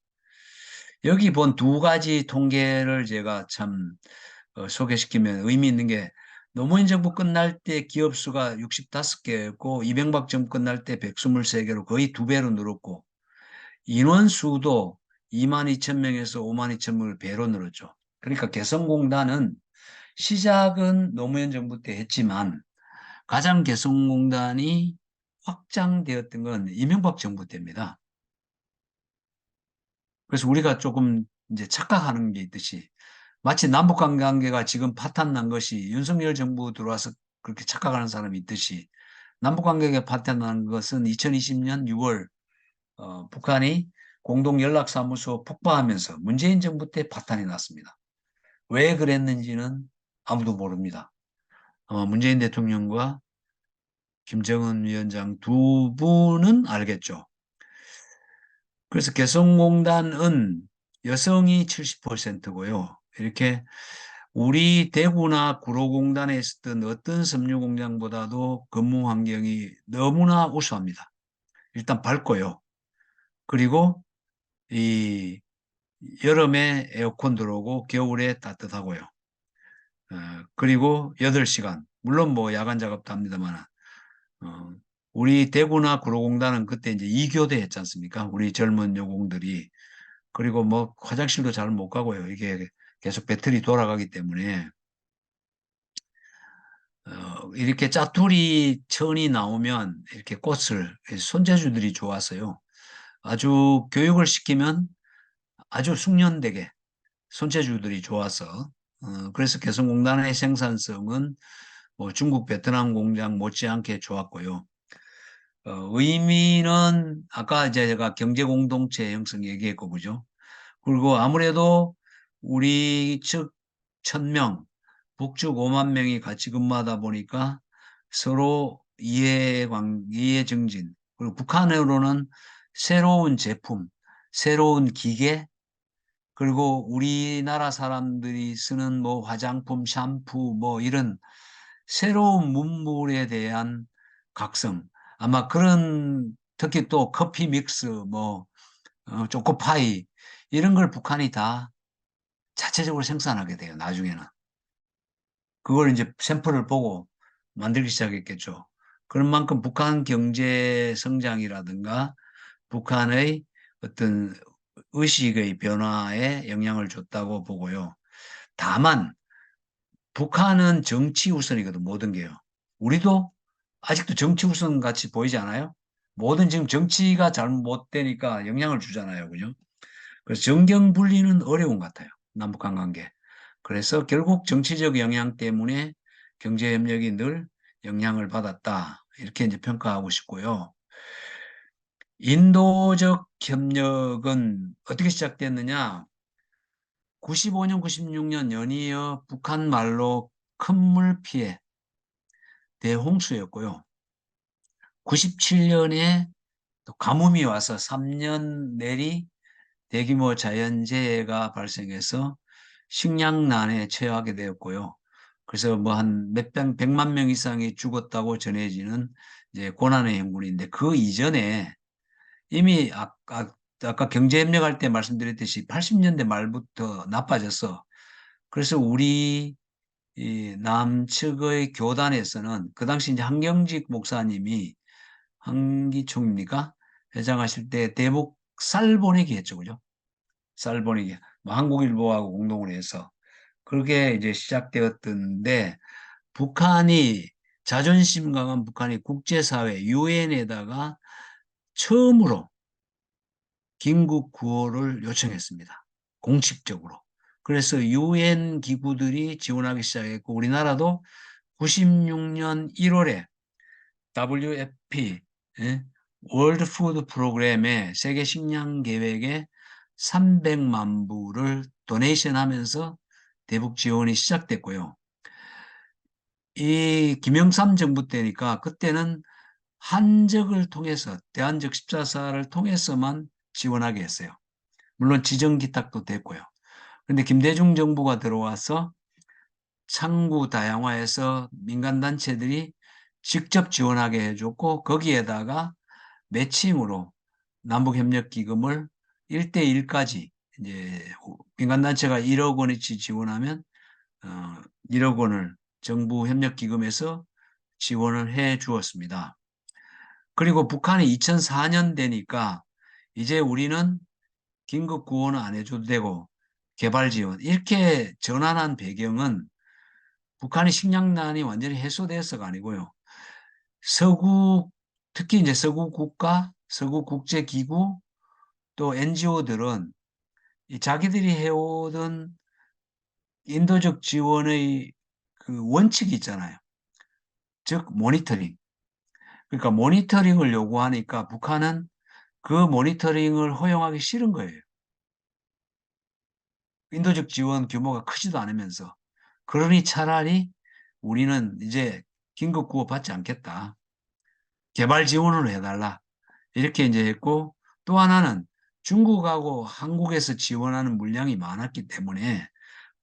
여기 본 두 가지 통계를 제가 참 소개시키면 의미 있는 게, 노무현 정부 끝날 때 기업 수가 65개였고 이명박 정부 끝날 때 123개로 거의 두 배로 늘었고, 인원 수도 2만 2천 명에서 5만 2천 명을 배로 늘었죠. 그러니까 개성공단은 시작은 노무현 정부 때 했지만 가장 개성공단이 확장되었던 건 이명박 정부 때입니다. 그래서 우리가 조금 이제 착각하는 게 있듯이, 마치 남북한 관계가 지금 파탄 난 것이 윤석열 정부 들어와서 그렇게 착각하는 사람이 있듯이, 남북 관계가 파탄 난 것은 2020년 6월 북한이 공동연락사무소 폭파하면서 문재인 정부 때 파탄이 났습니다. 왜 그랬는지는 아무도 모릅니다. 문재인 대통령과 김정은 위원장 두 분은 알겠죠. 그래서 개성공단은 여성이 70%고요. 이렇게 우리 대구나 구로공단에 있었던 어떤 섬유공장보다도 근무 환경이 너무나 우수합니다. 일단 밝고요. 그리고 이 여름에 에어컨 들어오고 겨울에 따뜻하고요. 그리고 8시간. 물론 뭐 야간 작업도 합니다만, 어, 우리 대구나 구로공단은 그때 이제 2교대 했지 않습니까? 우리 젊은 여공들이. 그리고 뭐 화장실도 잘 못 가고요. 이게 계속 배터리 돌아가기 때문에 이렇게 짜투리 천이 나오면 이렇게 꽃을 손재주들이 좋아서요. 아주 교육을 시키면 아주 숙련되게 손재주들이 좋아서 그래서 개성공단의 생산성은 뭐 중국 베트남 공장 못지않게 좋았고요. 의미는 아까 이제 제가 경제공동체 형성 얘기했고 그죠? 그리고 아무래도 우리 측 1,000명, 북측 5만 명이 같이 근무하다 보니까 서로 이해 증진, 그리고 북한으로는 새로운 제품, 새로운 기계, 그리고 우리나라 사람들이 쓰는 뭐 화장품, 샴푸, 뭐 이런 새로운 문물에 대한 각성, 아마 그런 특히 또 커피 믹스, 뭐 초코파이 이런 걸 북한이 다 자체적으로 생산하게 돼요. 나중에는 그걸 이제 샘플을 보고 만들기 시작했겠죠. 그런 만큼 북한 경제 성장이라든가 북한의 어떤 의식의 변화에 영향을 줬다고 보고요. 다만 북한은 정치 우선이거든, 모든 게요. 우리도 아직도 정치 우선 같이 보이지 않아요? 모든 지금 정치가 잘못되니까 영향을 주잖아요. 그죠? 그래서 정경 분리는 어려운 것 같아요. 남북한 관계. 그래서 결국 정치적 영향 때문에 경제 협력이 늘 영향을 받았다. 이렇게 이제 평가하고 싶고요. 인도적 협력은 어떻게 시작됐느냐? 95년, 96년 연이어 북한 말로 큰 물 피해, 대홍수였고요. 97년에 또 가뭄이 와서 3년 내리 대규모 자연재해가 발생해서 식량난에 처하게 되었고요. 그래서 뭐 한 백만 명 이상이 죽었다고 전해지는 이제 고난의 행군인데 그 이전에 이미 아까 경제협력할 때 말씀드렸듯이 80년대 말부터 나빠졌어. 그래서 우리 이 남측의 교단에서는 그 당시 이제 한경직 목사님이 한기총입니까? 회장하실 때 대북 쌀 보내기 했죠, 그죠? 쌀 보내기. 뭐 한국일보하고 공동으로 해서 그렇게 이제 시작되었던데 북한이 자존심 강한 북한이 국제사회 유엔에다가 처음으로 긴급 구호를 요청했습니다. 공식적으로. 그래서 유엔 기구들이 지원하기 시작했고 우리나라도 96년 1월에 WFP 월드 푸드 프로그램의 세계 식량 계획에 300만 불을 도네이션 하면서 대북 지원이 시작됐고요. 이 김영삼 정부 때니까 그때는 한적을 통해서 대한적 십자사를 통해서만 지원하게 했어요. 물론 지정 기탁도 됐고요. 그런데 김대중 정부가 들어와서 창구 다양화해서 민간단체들이 직접 지원하게 해줬고 거기에다가 매칭으로 남북협력기금을 1대1까지 이제 민간단체가 1억 원어치 지원하면 1억 원을 정부 협력기금에서 지원을 해 주었습니다. 그리고 북한이 2004년 되니까 이제 우리는 긴급 구호는 안 해줘도 되고 개발 지원 이렇게 전환한 배경은 북한의 식량난이 완전히 해소돼서가 아니고요. 서구 특히 이제 서구 국가, 서구 국제기구 또 NGO들은 자기들이 해오던 인도적 지원의 그 원칙이 있잖아요. 즉 모니터링. 그러니까 모니터링을 요구하니까 북한은 그 모니터링을 허용하기 싫은 거예요. 인도적 지원 규모가 크지도 않으면서. 그러니 차라리 우리는 이제 긴급 구호 받지 않겠다. 개발 지원을 해달라. 이렇게 이제 했고 또 하나는 중국하고 한국에서 지원하는 물량이 많았기 때문에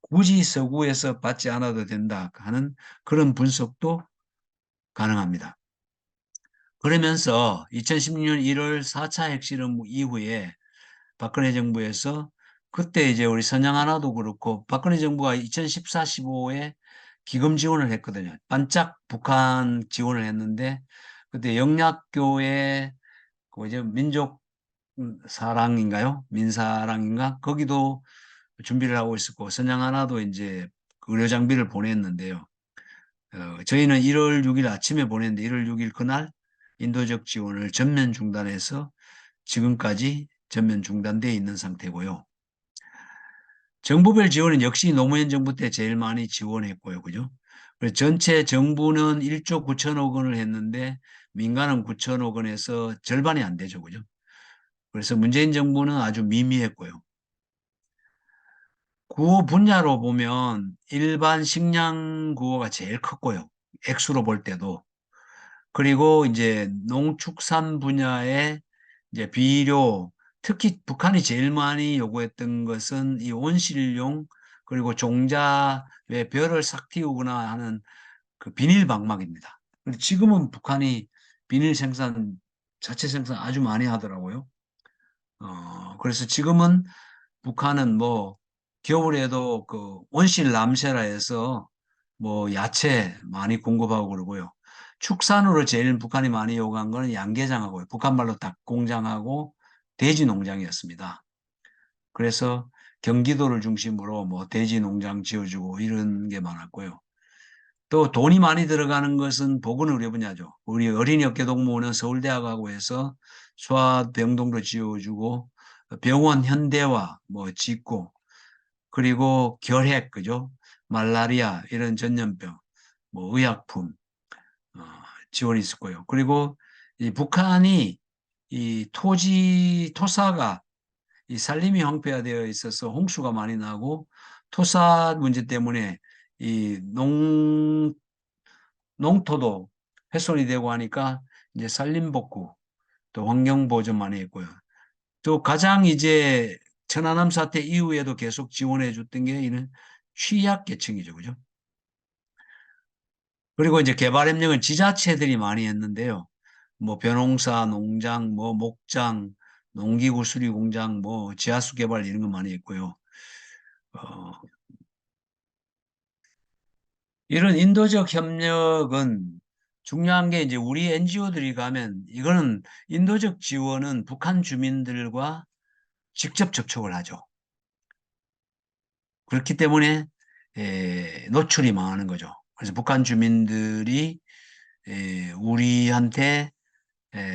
굳이 서구에서 받지 않아도 된다 하는 그런 분석도 가능합니다. 그러면서 2016년 1월 4차 핵실험 이후에 박근혜 정부에서 그때 이제 우리 선양 하나도 그렇고 박근혜 정부가 2014, 15에 기금 지원을 했거든요. 반짝 북한 지원을 했는데 그때 영락교회 그 이제 민족 사랑인가요? 민사랑인가? 거기도 준비를 하고 있었고 선양 하나도 이제 의료 장비를 보냈는데요. 저희는 1월 6일 아침에 보냈는데 1월 6일 그날 인도적 지원을 전면 중단해서 지금까지 전면 중단되어 있는 상태고요. 정부별 지원은 역시 노무현 정부 때 제일 많이 지원했고요. 그죠? 그래서 전체 정부는 1조 9천억 원을 했는데 민간은 9천억 원에서 절반이 안 되죠. 그죠? 그래서 문재인 정부는 아주 미미했고요. 구호 분야로 보면 일반 식량 구호가 제일 컸고요. 액수로 볼 때도. 그리고 이제 농축산 분야에 이제 비료, 특히 북한이 제일 많이 요구했던 것은 이 온실용 그리고 종자 왜 벼를 싹 틔우거나 하는 그 비닐 방막입니다. 근데 지금은 북한이 비닐 생산, 자체 생산 아주 많이 하더라고요. 그래서 지금은 북한은 뭐 겨울에도 그 온실 남새라 해서 뭐 야채 많이 공급하고 그러고요. 축산으로 제일 북한이 많이 요구한 거는 양계장하고요. 북한 말로 닭공장하고 돼지 농장이었습니다. 그래서 경기도를 중심으로 뭐 돼지 농장 지어주고 이런 게 많았고요. 또 돈이 많이 들어가는 것은 보건의료 분야죠. 우리 어린이 어깨동무는 서울대학하고 해서 소아병동도 지어주고 병원 현대화 뭐 짓고 그리고 결핵 그죠? 말라리아 이런 전염병 뭐 의약품 어, 지원이 있을 거예요. 그리고 이 북한이 이 토사가 이 산림이 황폐화되어 있어서 홍수가 많이 나고 토사 문제 때문에 이 농토도 훼손이 되고 하니까 이제 산림복구 또 환경보전 많이 했고요. 또 가장 이제 천안함 사태 이후에도 계속 지원해 줬던 게 이는 취약계층이죠. 그죠? 그리고 이제 개발협력은 지자체들이 많이 했는데요. 뭐 벼농사, 농장, 뭐 목장, 농기구 수리 공장, 뭐 지하수 개발 이런 거 많이 했고요. 어, 이런 인도적 협력은 중요한 게 이제 우리 NGO들이 가면 이거는 인도적 지원은 북한 주민들과 직접 접촉을 하죠. 그렇기 때문에 노출이 망하는 거죠. 그래서 북한 주민들이 우리한테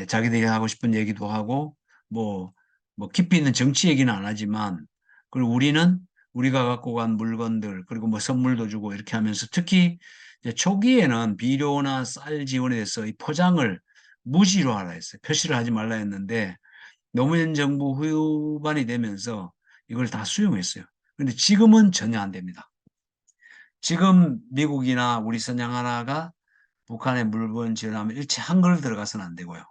자기들이 하고 싶은 얘기도 하고 뭐, 뭐 깊이 있는 정치 얘기는 안 하지만 그리고 우리는 우리가 갖고 간 물건들 그리고 뭐 선물도 주고 이렇게 하면서 특히 이제 초기에는 비료나 쌀 지원에 대해서 이 포장을 무시로 하라 했어요. 표시를 하지 말라 했는데 노무현 정부 후반이 되면서 이걸 다 수용했어요. 근데 지금은 전혀 안 됩니다. 지금 미국이나 우리 선양 하나가 북한에 물건 지원하면 일체 한글 들어가서는 안 되고요.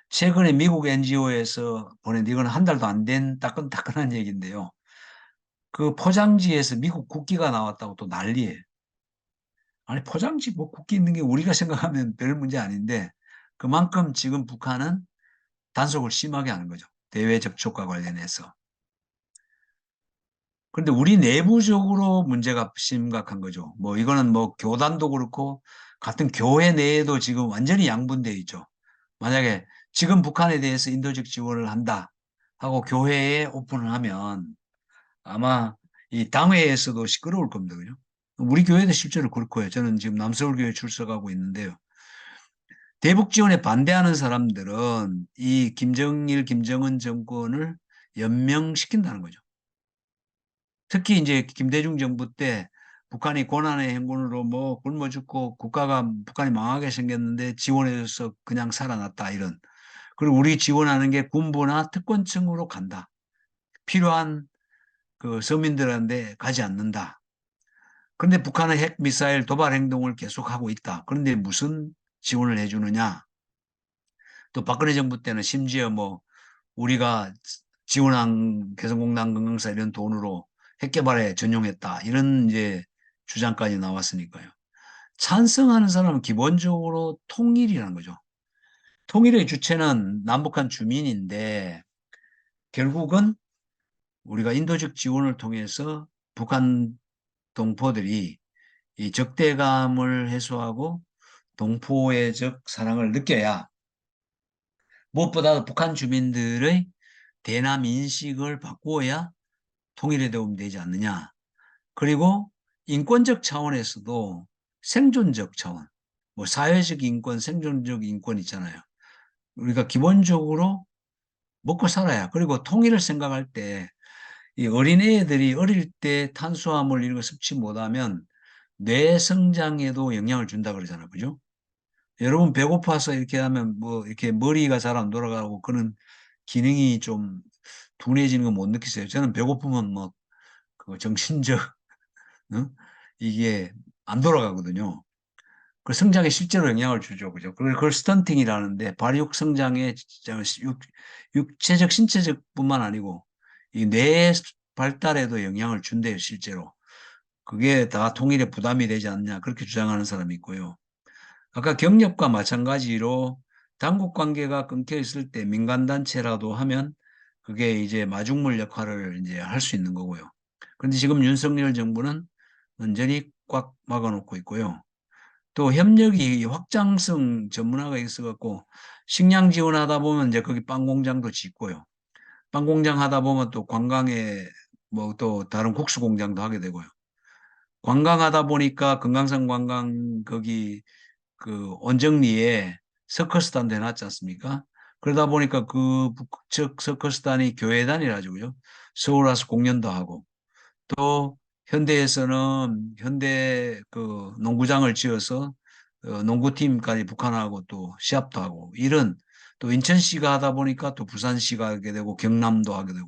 최근에 미국 NGO에서 보낸 이건 한 달도 안 된 따끈따끈한 얘기인데요. 그 포장지에서 미국 국기가 나왔다고 또 난리예요. 아니 포장지 뭐 국기 있는 게 우리가 생각하면 별 문제 아닌데 그만큼 지금 북한은 단속을 심하게 하는 거죠. 대외 접촉과 관련해서. 그런데 우리 내부적으로 문제가 심각한 거죠. 뭐 이거는 뭐 교단도 그렇고 같은 교회 내에도 지금 완전히 양분되어 있죠. 만약에 지금 북한에 대해서 인도적 지원을 한다 하고 교회에 오픈을 하면 아마 이 당회에서도 시끄러울 겁니다. 그죠? 우리 교회도 실제로 그렇고요. 저는 지금 남서울교회 출석하고 있는데요. 대북 지원에 반대하는 사람들은 이 김정일, 김정은 정권을 연명시킨다는 거죠. 특히 이제 김대중 정부 때 북한이 고난의 행군으로 뭐 굶어 죽고 국가가 북한이 망하게 생겼는데 지원해줘서 그냥 살아났다 이런. 그리고 우리 지원하는 게 군부나 특권층으로 간다. 필요한 그 서민들한테 가지 않는다. 그런데 북한은 핵 미사일 도발 행동을 계속하고 있다. 그런데 무슨 지원을 해주느냐? 또 박근혜 정부 때는 심지어 뭐 우리가 지원한 개성공단 금강사 이런 돈으로 핵개발에 전용했다. 이런 이제 주장까지 나왔으니까요. 찬성하는 사람은 기본적으로 통일이라는 거죠. 통일의 주체는 남북한 주민인데 결국은 우리가 인도적 지원을 통해서 북한 동포들이 이 적대감을 해소하고 동포의 적 사랑을 느껴야 무엇보다도 북한 주민들의 대남 인식을 바꾸어야 통일에 도움이 되지 않느냐. 그리고 인권적 차원에서도 생존적 차원, 뭐 사회적 인권, 생존적 인권 있잖아요. 우리가 기본적으로 먹고 살아야. 그리고 통일을 생각할 때 이 어린애들이 어릴 때 탄수화물 이런 거 섭취 못하면 뇌 성장에도 영향을 준다 그러잖아요. 그죠? 여러분 배고파서 이렇게 하면 뭐 이렇게 머리가 잘 안 돌아가고 그런 기능이 좀 둔해지는 거 못 느끼세요? 저는 배고프면 뭐 그 정신적 어? 이게 안 돌아가거든요. 그 성장에 실제로 영향을 주죠. 그죠? 그걸 스턴팅이라는데 발육 성장에 진짜 육체적, 신체적 뿐만 아니고 이 뇌 발달에도 영향을 준대요, 실제로. 그게 다 통일에 부담이 되지 않냐, 그렇게 주장하는 사람이 있고요. 아까 경협과 마찬가지로 당국 관계가 끊겨 있을 때 민간단체라도 하면 그게 이제 마중물 역할을 이제 할 수 있는 거고요. 그런데 지금 윤석열 정부는 완전히 꽉 막아놓고 있고요. 또 협력이 확장성 전문화가 있어갖고 식량 지원하다 보면 이제 거기 빵 공장도 짓고요. 빵 공장 하다 보면 또 관광에 뭐 또 다른 국수 공장도 하게 되고요. 관광하다 보니까 금강산 관광 거기 그 원정리에 서커스단도 해놨지 않습니까? 그러다 보니까 그 북측 서커스단이 교회단이라죠, 그죠? 서울 와서 공연도 하고 또 현대에서는 현대 그 농구장을 지어서 농구팀까지 북한하고 또 시합도 하고 이런 또 인천시가 하다 보니까 또 부산시가 하게 되고 경남도 하게 되고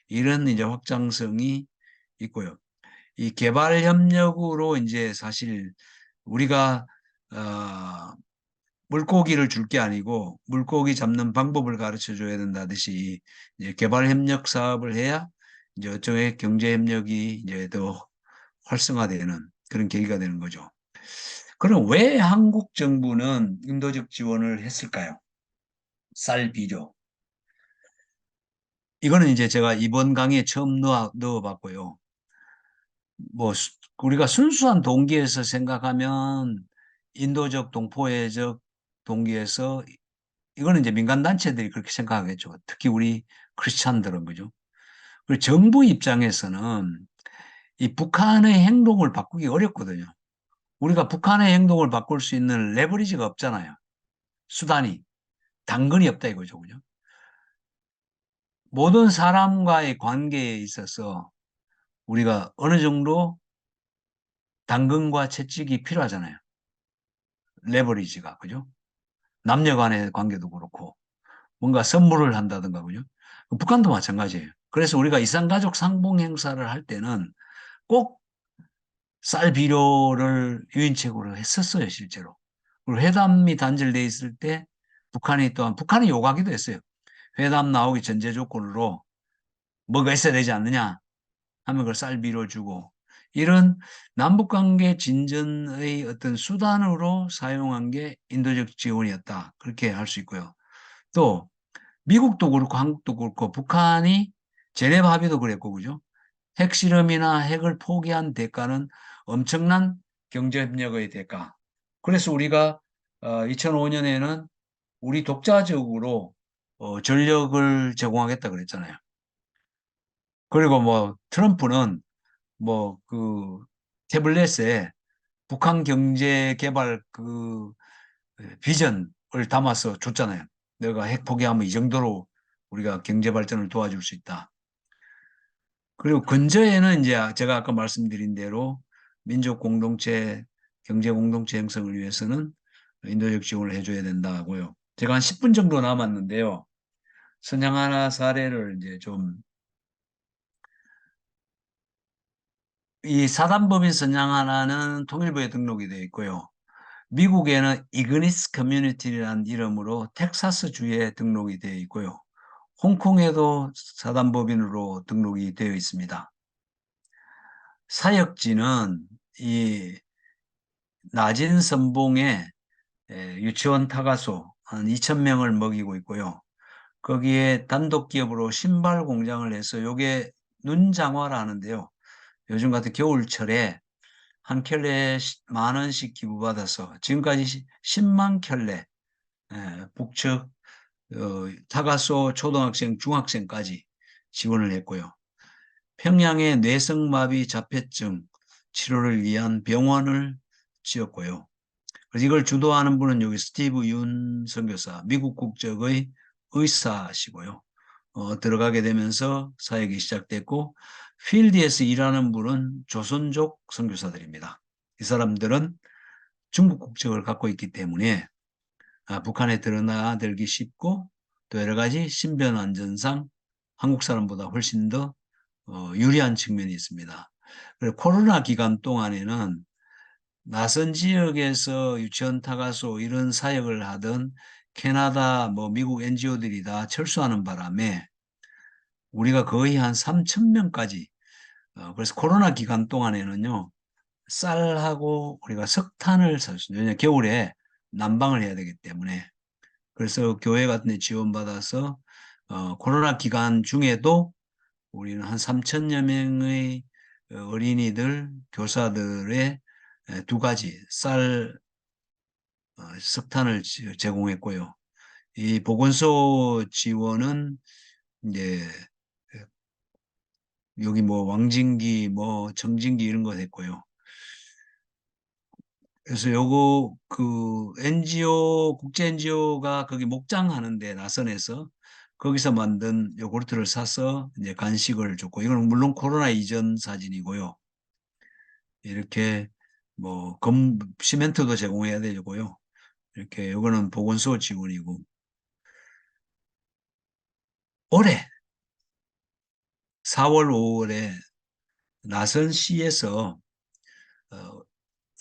이런 이제 확장성이 있고요. 이 개발 협력으로 이제 사실 우리가 어, 물고기를 줄 게 아니고 물고기 잡는 방법을 가르쳐 줘야 된다듯이 이제 개발 협력 사업을 해야 이제 어쩌의 경제 협력이 이제 더 활성화되는 그런 계기가 되는 거죠. 그럼 왜 한국 정부는 인도적 지원을 했을까요? 쌀 비료. 이거는 이제 제가 이번 강의에 처음 넣어봤고요. 뭐 우리가 순수한 동기에서 생각하면 인도적 동포애적 동기에서 이거는 이제 민간 단체들이 그렇게 생각하겠죠. 특히 우리 크리스찬들은 그죠. 그리고 정부 입장에서는 이 북한의 행동을 바꾸기 어렵거든요. 우리가 북한의 행동을 바꿀 수 있는 레버리지가 없잖아요. 수단이 당근이 없다 이거죠, 그죠? 모든 사람과의 관계에 있어서 우리가 어느 정도 당근과 채찍이 필요하잖아요. 레버리지가 그죠? 남녀 간의 관계도 그렇고 뭔가 선물을 한다든가 그죠? 북한도 마찬가지예요. 그래서 우리가 이산가족 상봉 행사를 할 때는 꼭 쌀 비료를 유인책으로 했었어요, 실제로. 그리고 회담이 단절돼 있을 때 북한이 또한 북한이 요구하기도 했어요. 회담 나오기 전제 조건으로 뭐가 있어야 되지 않느냐 하면 그걸 쌀 비료 주고 이런 남북관계 진전의 어떤 수단으로 사용한 게 인도적 지원이었다. 그렇게 할 수 있고요. 또 미국도 그렇고 한국도 그렇고 북한이 제네바 합의도 그랬고 그죠? 핵실험이나 핵을 포기한 대가는 엄청난 경제협력의 대가. 그래서 우리가 2005년에는 우리 독자적으로 전력을 제공하겠다 그랬잖아요. 그리고 뭐 트럼프는 뭐 그 태블릿에 북한 경제 개발 그 비전을 담아서 줬잖아요. 내가 핵 포기하면 이 정도로 우리가 경제 발전을 도와줄 수 있다. 그리고 근저에는 이제 제가 아까 말씀드린 대로 민족 공동체, 경제 공동체 형성을 위해서는 인도적 지원을 해줘야 된다고요. 제가 한 10분 정도 남았는데요. 선양 하나 사례를 이제 좀, 이 사단법인 선양 하나는 통일부에 등록이 되어 있고요. 미국에는 이그니스 커뮤니티라는 이름으로 텍사스 주에 등록이 되어 있고요. 홍콩에도 사단법인으로 등록이 되어 있습니다. 사역지는 이 낮은 선봉에 유치원 타가소 한 2,000명을 먹이고 있고요. 거기에 단독 기업으로 신발 공장을 해서 요게 눈장화라 하는데요. 요즘 같은 겨울철에 한 켤레 10,000원씩 기부받아서 지금까지 10만 켤레 북측 타가소 초등학생, 중학생까지 지원을 했고요. 평양에 뇌성마비 자폐증 치료를 위한 병원을 지었고요. 그래서 이걸 주도하는 분은 여기 스티브 윤 선교사, 미국 국적의 의사시고요. 들어가게 되면서 사역이 시작됐고 필드에서 일하는 분은 조선족 선교사들입니다. 이 사람들은 중국 국적을 갖고 있기 때문에 북한에 드러나들기 쉽고 또 여러 가지 신변 안전상 한국 사람보다 훨씬 더 유리한 측면이 있습니다. 그리고 코로나 기간 동안에는 낯선 지역에서 유치원 타가소 이런 사역을 하던 캐나다, 미국 NGO들이 다 철수하는 바람에 우리가 거의 한 3,000명까지 그래서 코로나 기간 동안에는요 쌀하고 우리가 석탄을 샀습니다. 왜냐하면 겨울에 난방을 해야 되기 때문에 그래서 교회 같은 데 지원받아서 코로나 기간 중에도 우리는 한 3천여 명의 어린이들, 교사들의 두 가지 쌀, 석탄을 제공했고요. 이 보건소 지원은 이제 여기 왕진기, 정진기 이런 거 했고요. 그래서 요거 NGO 국제 NGO가 거기 목장하는데 나선에서 거기서 만든 요구르트를 사서 이제 간식을 줬고 이건 물론 코로나 이전 사진이고요. 이렇게 시멘트도 제공해야 되고요. 이렇게 요거는 보건소 지원이고 올해 4월 5월에 나선시에서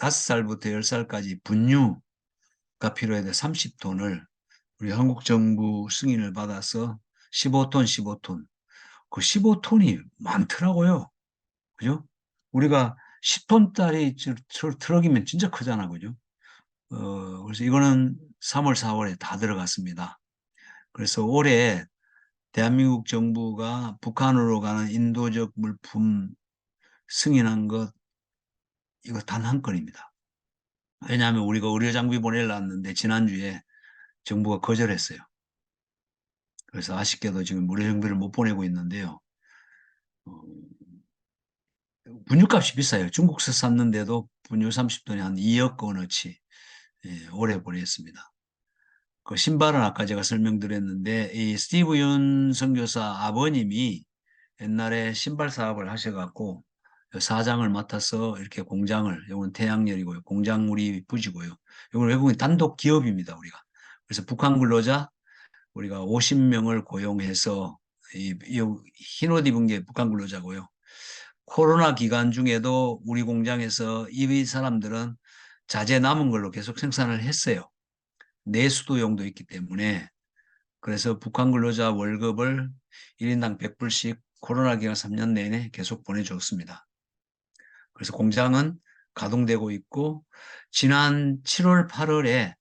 5살부터 10살까지 분유가 필요해서 30톤을 우리 한국 정부 승인을 받아서 15톤, 15톤. 그 15톤이 많더라고요. 그죠? 우리가 10톤짜리 트럭이면 진짜 크잖아. 그죠? 그래서 이거는 3월, 4월에 다 들어갔습니다. 그래서 올해 대한민국 정부가 북한으로 가는 인도적 물품 승인한 것, 이거 단 한 건입니다. 왜냐하면 우리가 의료 장비 보내려 했는데 지난주에 정부가 거절했어요. 그래서 아쉽게도 지금 의료 장비를 못 보내고 있는데요. 어, 분유값이 비싸요. 중국서 샀는데도 분유 30톤에 한 2억 원어치 오래 보냈습니다. 그 신발은 아까 제가 설명드렸는데 이 스티브 윤 선교사 아버님이 옛날에 신발 사업을 하셔갖고 사장을 맡아서 이렇게 공장을, 이건 태양열이고요. 공장 우리 부지고요. 이건 외국인 단독 기업입니다, 우리가. 그래서 북한 근로자 우리가 50명을 고용해서 이 흰옷 입은 게 북한 근로자고요. 코로나 기간 중에도 우리 공장에서 이 사람들은 자재 남은 걸로 계속 생산을 했어요. 내수도용도 있기 때문에. 그래서 북한 근로자 월급을 1인당 100불씩 코로나 기간 3년 내내 계속 보내줬습니다. 그래서 공장은 가동되고 있고 지난 7월, 8월에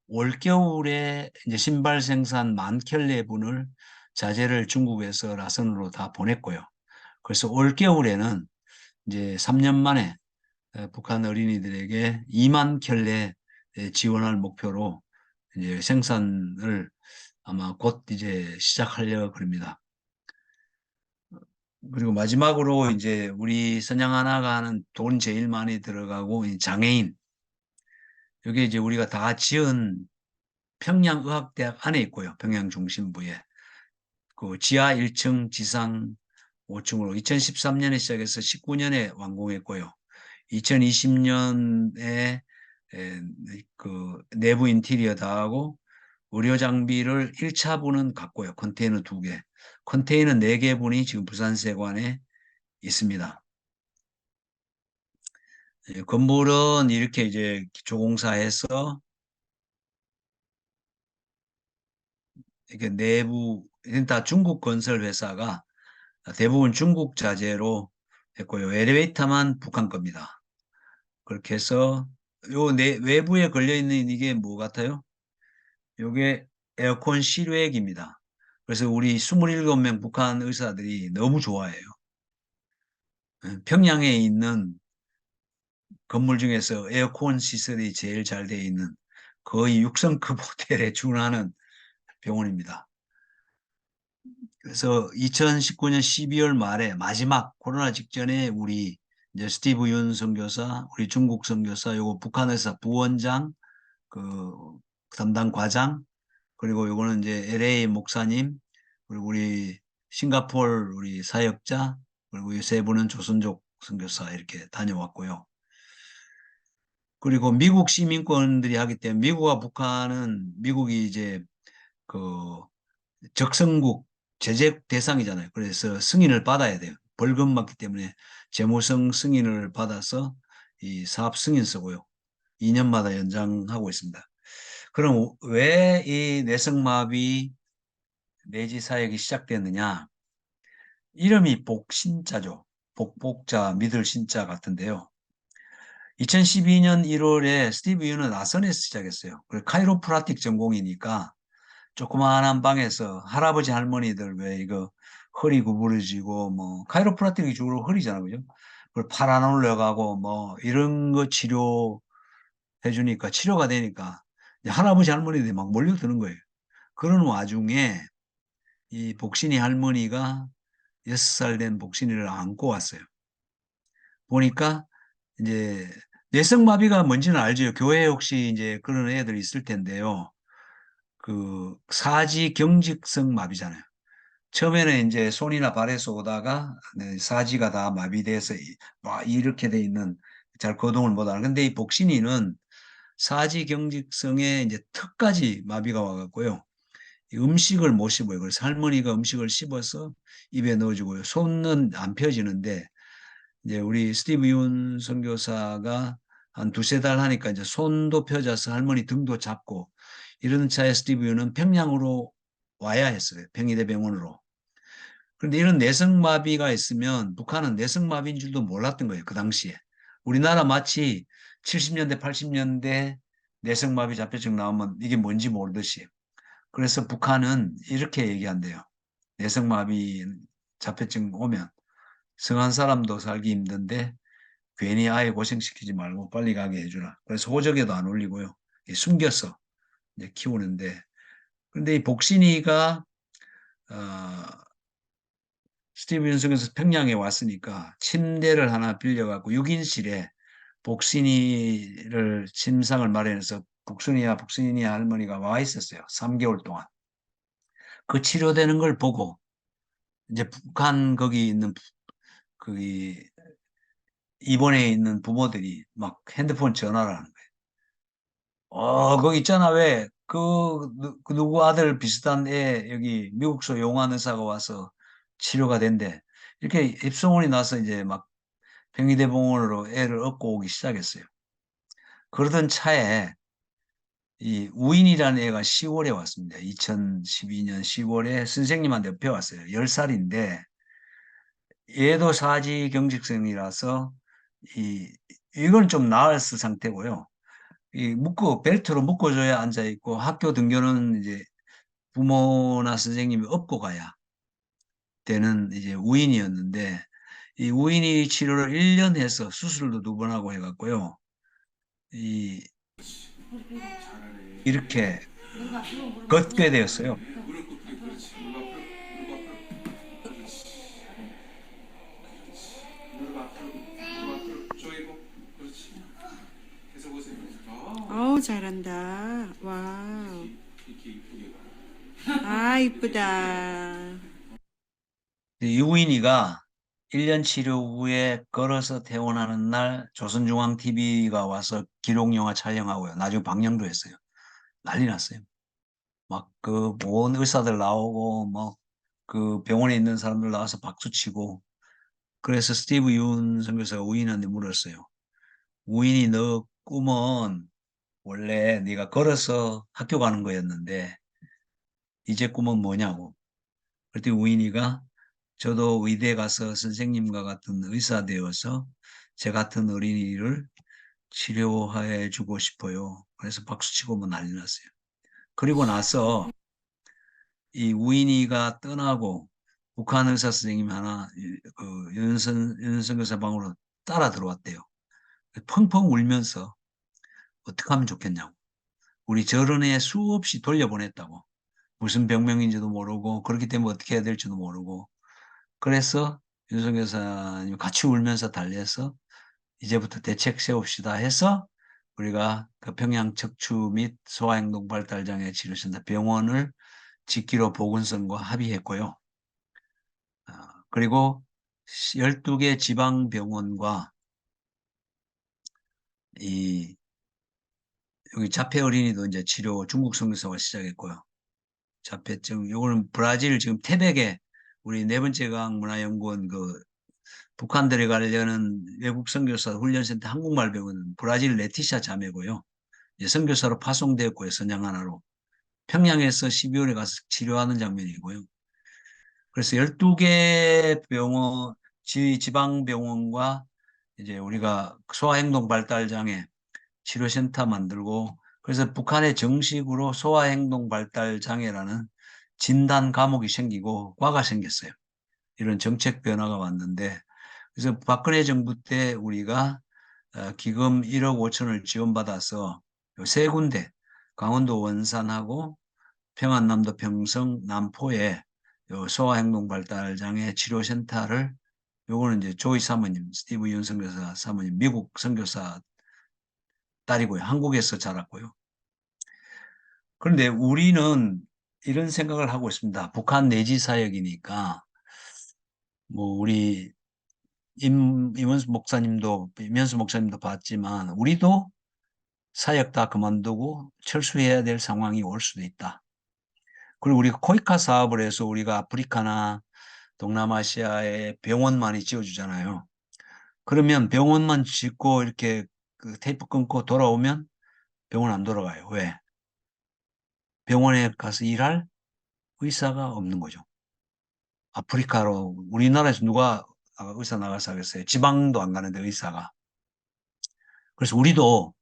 올겨울에 이제 신발 생산 10,000켤레분을 자재를 중국에서 라선으로 다 보냈고요. 그래서 올겨울에는 이제 3년 만에 북한 어린이들에게 2만 켤레 지원할 목표로 이제 생산을 아마 곧 이제 시작하려고 그럽니다. 그리고 마지막으로 이제 우리 선양 하나가 하는 돈 제일 많이 들어가고 장애인. 여기 이제 우리가 다 지은 평양의학대학 안에 있고요. 평양 중심부에. 그 지하 1층, 지상 5층으로 2013년에 시작해서 19년에 완공했고요. 2020년에 그 내부 인테리어 다 하고 의료 장비를 1차분은 갖고요. 컨테이너 2개. 컨테이너 4개분이 지금 부산세관에 있습니다. 건물은 이렇게 이제 기초공사해서 이게 내부 다 중국 건설 회사가 대부분 중국 자재로 했고요. 엘리베이터만 북한 겁니다. 그렇게 해서 외부에 걸려 있는 이게 뭐 같아요? 이게 에어컨 실외기입니다. 그래서 우리 27명 북한 의사들이 너무 좋아해요. 평양에 있는 건물 중에서 에어컨 시설이 제일 잘 되어 있는 거의 6성급 호텔에 준하는 병원입니다. 그래서 2019년 12월 말에 마지막 코로나 직전에 우리 이제 스티브 윤 선교사, 우리 중국 선교사, 요거 북한에서 부원장, 그 담당 과장, 그리고 요거는 이제 LA 목사님, 그리고 우리 싱가포르 우리 사역자, 그리고 이 세 분은 조선족 선교사 이렇게 다녀왔고요. 그리고 미국 시민권들이 하기 때문에 미국과 북한은 미국이 이제 그 적성국 제재 대상이잖아요. 그래서 승인을 받아야 돼요. 벌금 받기 때문에 재무성 승인을 받아서 이 사업 승인서고요. 2년마다 연장하고 있습니다. 그럼 왜 이 뇌성마비 내지 사역이 시작됐느냐? 이름이 복신자죠. 복복자 믿을 신자 같은데요. 2012년 1월에 스티브 유는 아선에서 시작했어요. 그리고 카이로프라틱 전공이니까 조그마한 방에서 할아버지 할머니들 왜 이거 허리 구부러지고 뭐 카이로프라틱이 주로 허리잖아요, 그죠? 그걸 팔 안 올려가고 뭐 이런 거 치료해 주니까 치료가 되니까 이제 할아버지 할머니들이 막 몰려드는 거예요. 그런 와중에 이 복신이 할머니가 6살 된 복신이를 안고 왔어요. 보니까 이제 뇌성마비가 뭔지는 알죠. 교회에 혹시 이제 그런 애들이 있을 텐데요. 그 사지 경직성 마비잖아요. 처음에는 이제 손이나 발에서 오다가 네, 사지가 다 마비돼서 막 이렇게 돼 있는 잘 거동을 못하는. 근데 이 복신이는 사지 경직성에 이제 턱까지 마비가 와갖고요. 이 음식을 못 씹어요. 그래서 할머니가 음식을 씹어서 입에 넣어주고요. 손은 안 펴지는데 이제 우리 스티브 윤 선교사가 한 두세 달 하니까 이제 손도 펴져서 할머니 등도 잡고 이런 차에 스티브 윤은 평양으로 와야 했어요. 평의대 병원으로. 그런데 이런 내성마비가 있으면 북한은 내성마비인 줄도 몰랐던 거예요. 그 당시에. 우리나라 마치 70년대, 80년대 내성마비 자폐증 나오면 이게 뭔지 모르듯이. 그래서 북한은 이렇게 얘기한대요. 내성마비 자폐증 오면 성한 사람도 살기 힘든데 괜히 아예 고생시키지 말고 빨리 가게 해주라. 그래서 호적에도 안 올리고요. 숨겨서 이제 키우는데. 근데 이 복신이가 어, 스티브 윤석에서 평양에 왔으니까 침대를 하나 빌려갖고 6인실에 복신이를 침상을 마련해서 복순이야 할머니가 와 있었어요. 3개월 동안. 그 치료되는 걸 보고 이제 북한 거기 있는 거기 입원해 있는 부모들이 막 핸드폰 전화를 하는 거예요. 거기 있잖아. 왜 그 누구 아들 비슷한 애 여기 미국서 용환 의사가 와서 치료가 된대. 이렇게 입소문이 나서 이제 막 평의대병원으로 애를 업고 오기 시작했어요. 그러던 차에 이 우인이라는 애가 10월에 왔습니다. 2012년 10월에 선생님한테 옆에 왔어요. 10살인데 얘도 사지 경직성이라서 이건 좀 나았을 상태고요. 이 벨트로 묶어줘야 앉아 있고 학교 등교는 이제 부모나 선생님이 업고 가야 되는 이제 우인이었는데 이 우인이 치료를 1년 해서 수술도 2번 하고 해갖고요. 이 이렇게 걷게 되었어요. 어우, 잘한다. 와우. 아, 이쁘다. 이 우인이가 1년 치료 후에 걸어서 퇴원하는 날 조선중앙TV가 와서 기록영화 촬영하고요. 나중에 방영도 했어요. 난리 났어요. 막 그 온 의사들 나오고 뭐 그 병원에 있는 사람들 나와서 박수치고 그래서 스티브 윤 선교사가 우인한테 물었어요. 우인이 너 꿈은 원래 네가 걸어서 학교 가는 거였는데 이제 꿈은 뭐냐고. 그랬더니 우인이가 저도 의대 가서 선생님과 같은 의사 되어서 제 같은 어린이를 치료해 주고 싶어요. 그래서 박수치고 뭐 난리 났어요. 그리고 나서 이 우인이가 떠나고 북한 의사 선생님 하나 그 윤선 교사 방으로 따라 들어왔대요. 펑펑 울면서 어떻게 하면 좋겠냐고. 우리 저런 애 수없이 돌려보냈다고. 무슨 병명인지도 모르고 그렇기 때문에 어떻게 해야 될지도 모르고. 그래서 윤석 여사님 같이 울면서 달래서 이제부터 대책 세웁시다 해서 우리가 그 평양 척추 및 소아행동 발달장애 치료센터 병원을 짓기로 보건성과 합의했고요. 그리고 12개 지방병원과 이 여기 자폐 어린이도 이제 치료 중국 선교사가 시작했고요. 자폐증 요거는 브라질 지금 태백에 우리 네 번째 강 문화연구원 그 북한 들어가려는 외국 선교사 훈련센터 한국말 배우는 브라질 레티샤 자매고요. 이제 선교사로 파송되었고요. 선양 하나로. 평양에서 12월에 가서 치료하는 장면이고요. 그래서 12개 병원, 지방병원과 이제 우리가 소아행동 발달장애 치료센터 만들고 그래서 북한에 정식으로 소아행동 발달장애라는 진단 과목이 생기고 과가 생겼어요. 이런 정책 변화가 왔는데 그래서 박근혜 정부 때 우리가 기금 1억 5천을 지원받아서 세 군데 강원도 원산하고 평안남도 평성 남포에 소아행동 발달장애 치료센터를 요거는 이제 조이 사모님, 스티브 윤 선교사 사모님, 미국 선교사 딸이고요. 한국에서 자랐고요. 그런데 우리는 이런 생각을 하고 있습니다. 북한 내지 사역이니까 뭐 우리 임원수 목사님도 봤지만 우리도 사역 다 그만두고 철수해야 될 상황이 올 수도 있다. 그리고 우리가 코이카 사업을 해서 우리가 아프리카나 동남아시아에 병원 많이 지어주잖아요. 그러면 병원만 짓고 이렇게 그 테이프 끊고 돌아오면 병원 안 돌아가요. 왜? 병원에 가서 일할 의사가 없는 거죠. 아프리카로 우리나라에서 누가 의사 나가서 하겠어요? 지방도 안 가는데 의사가. 그래서 우리도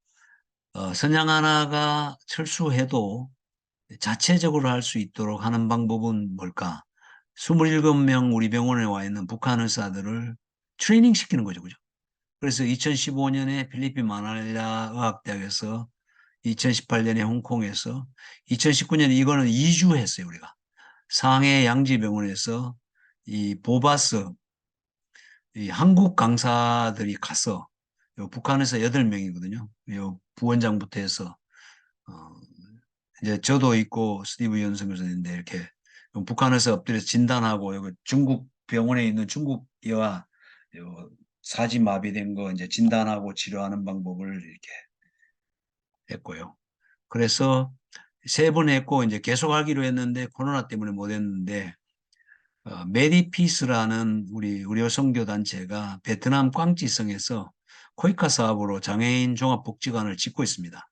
선양 하나가 철수해도 자체적으로 할 수 있도록 하는 방법은 뭘까? 27명 우리 병원에 와 있는 북한 의사들을 트레이닝 시키는 거죠. 그죠? 그래서 2015년에 필리핀 마닐라 의학대학에서 2018년에 홍콩에서 2019년에 이거는 2주 했어요. 우리가. 상해 양지병원에서 이 보바스 이 한국 강사들이 가서 북한에서 8명이거든요. 요 부원장부터 해서 이제 저도 있고 스티브 연성 교수인데 이렇게 북한에서 엎드려서 진단하고 여기 중국 병원에 있는 중국 여아 사지 마비된 거 이제 진단하고 치료하는 방법을 이렇게 했고요. 그래서 3번 했고 이제 계속 하기로 했는데 코로나 때문에 못 했는데 메디피스라는 우리 의료 선교 단체가 베트남 꽝찌성에서 코이카 사업으로 장애인 종합복지관을 짓고 있습니다.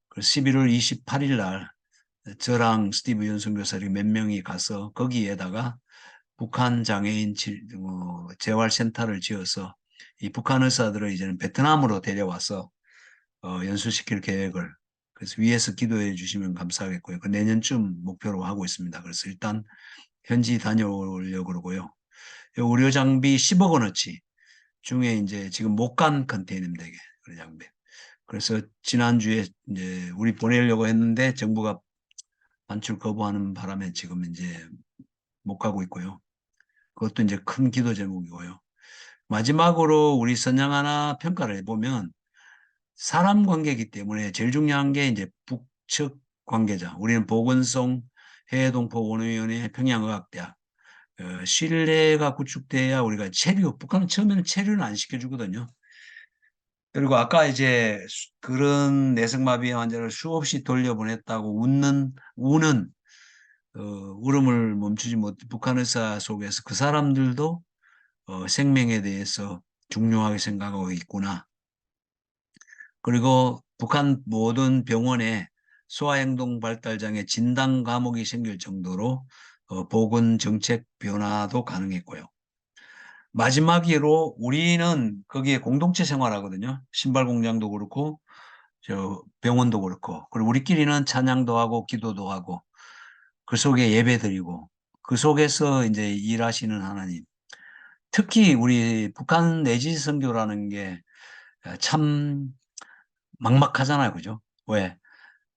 그래서 11월 28일 날 저랑 스티브 윤선 교사 몇 명이 가서 거기에다가 북한 장애인 재활센터를 지어서 이 북한 의사들을 이제는 베트남으로 데려와서 연수시킬 계획을 그래서 위에서 기도해 주시면 감사하겠고요. 그 내년쯤 목표로 하고 있습니다. 그래서 일단 현지 다녀오려고 그러고요. 의료 장비 10억 원어치 중에 이제 지금 못 간 컨테이너입니다. 이게 의료 장비. 그래서 지난주에 이제 우리 보내려고 했는데 정부가 반출 거부하는 바람에 지금 이제 못 가고 있고요. 그것도 이제 큰 기도 제목이고요. 마지막으로 우리 선양 하나 평가를 해보면 사람 관계이기 때문에 제일 중요한 게 이제 북측 관계자. 우리는 보건성 해외동포 원어위원회 평양의학대학 신뢰가 구축돼야 우리가 체류, 북한은 처음에는 체류는 안 시켜주거든요. 그리고 아까 이제 그런 내성마비 환자를 수없이 돌려보냈다고 우는 울음을 멈추지 못 북한 의사 속에서 그 사람들도 생명에 대해서 중요하게 생각하고 있구나. 그리고 북한 모든 병원에 소아행동 발달장애 진단 과목이 생길 정도로 보건 정책 변화도 가능했고요. 마지막으로 우리는 거기에 공동체 생활하거든요. 신발 공장도 그렇고 저 병원도 그렇고, 그리고 우리끼리는 찬양도 하고 기도도 하고 그 속에 예배드리고 그 속에서 이제 일하시는 하나님. 특히 우리 북한 내지 선교라는 게 참 막막하잖아요. 그죠? 왜?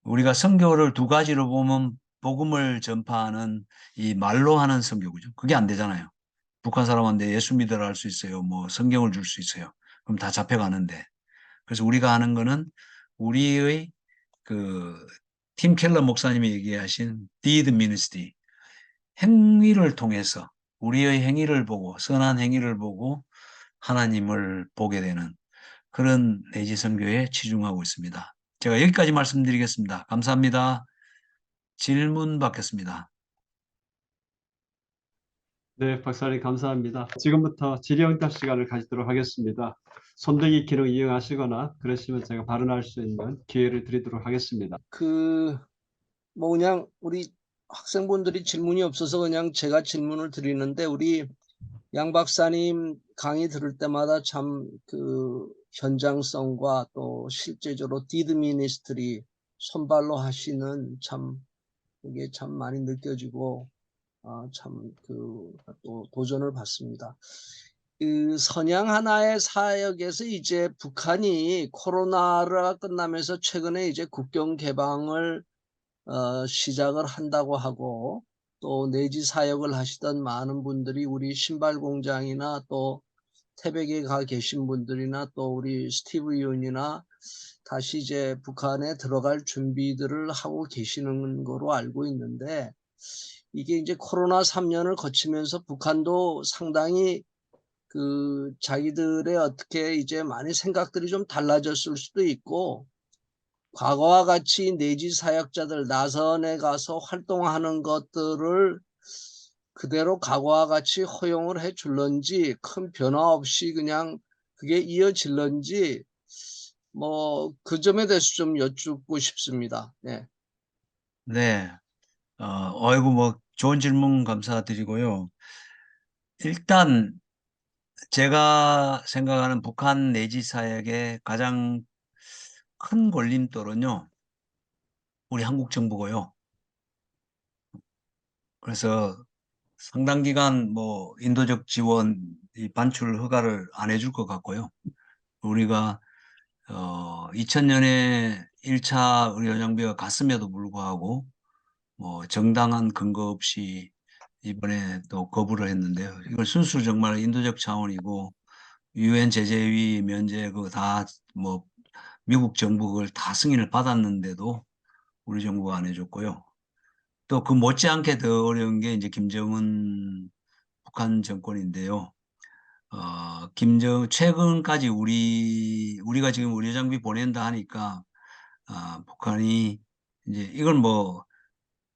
우리가 선교를 두 가지로 보면 복음을 전파하는 이 말로 하는 선교, 그죠? 그게 안 되잖아요. 북한 사람한테 예수 믿으라 할 수 있어요. 뭐 성경을 줄 수 있어요. 그럼 다 잡혀가는데. 그래서 우리가 하는 거는 우리의 그 팀 켈러 목사님이 얘기하신 deed ministry, 행위를 통해서 우리의 행위를 보고 선한 행위를 보고 하나님을 보게 되는 그런 내지 선교에 치중하고 있습니다. 제가 여기까지 말씀드리겠습니다. 감사합니다. 질문 받겠습니다. 네, 박사님 감사합니다. 지금부터 질의응답 시간을 가지도록 하겠습니다. 손들기 기능 이용하시거나 그러시면 제가 발언할 수 있는 기회를 드리도록 하겠습니다. 뭐 그냥 우리 학생분들이 질문이 없어서 그냥 제가 질문을 드리는데, 우리 양 박사님 강의 들을 때마다 참 그 현장성과 또 실제적으로 디드 미니스트리 손발로 하시는 참 그게 참 많이 느껴지고 참 또 도전을 받습니다. 그 선양 하나의 사역에서 이제 북한이 코로나가 끝나면서 최근에 이제 국경 개방을 시작을 한다고 하고, 또 내지 사역을 하시던 많은 분들이 우리 신발 공장이나 또 태백에 가 계신 분들이나 또 우리 스티브 윤이나 다시 이제 북한에 들어갈 준비들을 하고 계시는 거로 알고 있는데, 이게 이제 코로나 3년을 거치면서 북한도 상당히 그 자기들의 어떻게 이제 많이 생각들이 좀 달라졌을 수도 있고, 과거와 같이 내지 사역자들 나선에 가서 활동하는 것들을 그대로 과거와 같이 허용을 해 줄런지, 큰 변화 없이 그냥 그게 이어질런지, 뭐 그 점에 대해서 좀 여쭙고 싶습니다. 네. 네. 어이구, 뭐, 좋은 질문 감사드리고요. 일단, 제가 생각하는 북한 내지 사역의 가장 큰 걸림돌은요, 우리 한국 정부고요. 그래서 상당 기간 뭐, 인도적 지원, 이 반출 허가를 안 해줄 것 같고요. 우리가, 2000년에 1차 의료장비가 갔음에도 불구하고, 뭐, 정당한 근거 없이 이번에 또 거부를 했는데요. 이걸 순수 정말 인도적 차원이고 유엔 제재위 면제 그거 다 뭐 미국 정부 그걸 다 승인을 받았는데도 우리 정부가 안 해줬고요. 또 그 못지않게 더 어려운 게 이제 김정은 북한 정권인데요. 최근까지 우리가 지금 의료 장비 보낸다 하니까 북한이 이제 이건 뭐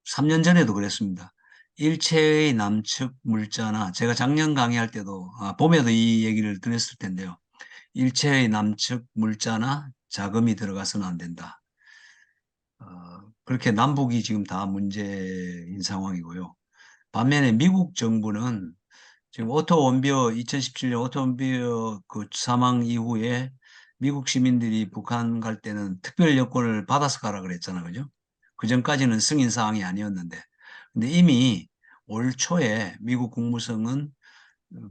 3년 전에도 그랬습니다. 일체의 남측 물자나 제가 작년 강의할 때도 봄에도 이 얘기를 드렸을 텐데요. 일체의 남측 물자나 자금이 들어가서는 안 된다. 그렇게 남북이 지금 다 문제인 상황이고요. 반면에 미국 정부는 지금 오토 원비어 2017년 오토 원비어 그 사망 이후에 미국 시민들이 북한 갈 때는 특별 여권을 받아서 가라 그랬잖아요. 그죠? 그 전까지는 승인 사항이 아니었는데. 근데 이미 올 초에 미국 국무성은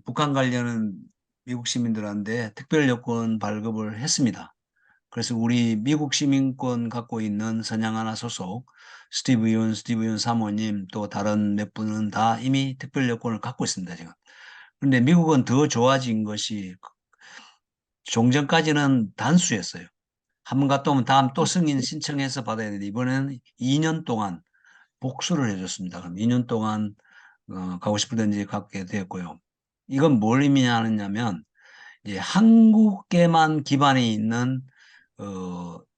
북한 가려는 미국 시민들한테 특별 여권 발급을 했습니다. 그래서 우리 미국 시민권 갖고 있는 선양하나 소속 스티브 윤 사모님 또 다른 몇 분은 다 이미 특별 여권을 갖고 있습니다, 지금. 그런데 미국은 더 좋아진 것이 종전까지는 단수였어요. 한 번 갔다 오면 다음 또 승인 신청해서 받아야 되는데 이번에는 2년 동안 복수를 해줬습니다. 그럼 2년 동안 가고 싶을 때 갖게 되었고요. 이건 뭘 의미하느냐면 이제 한국에만 기반이 있는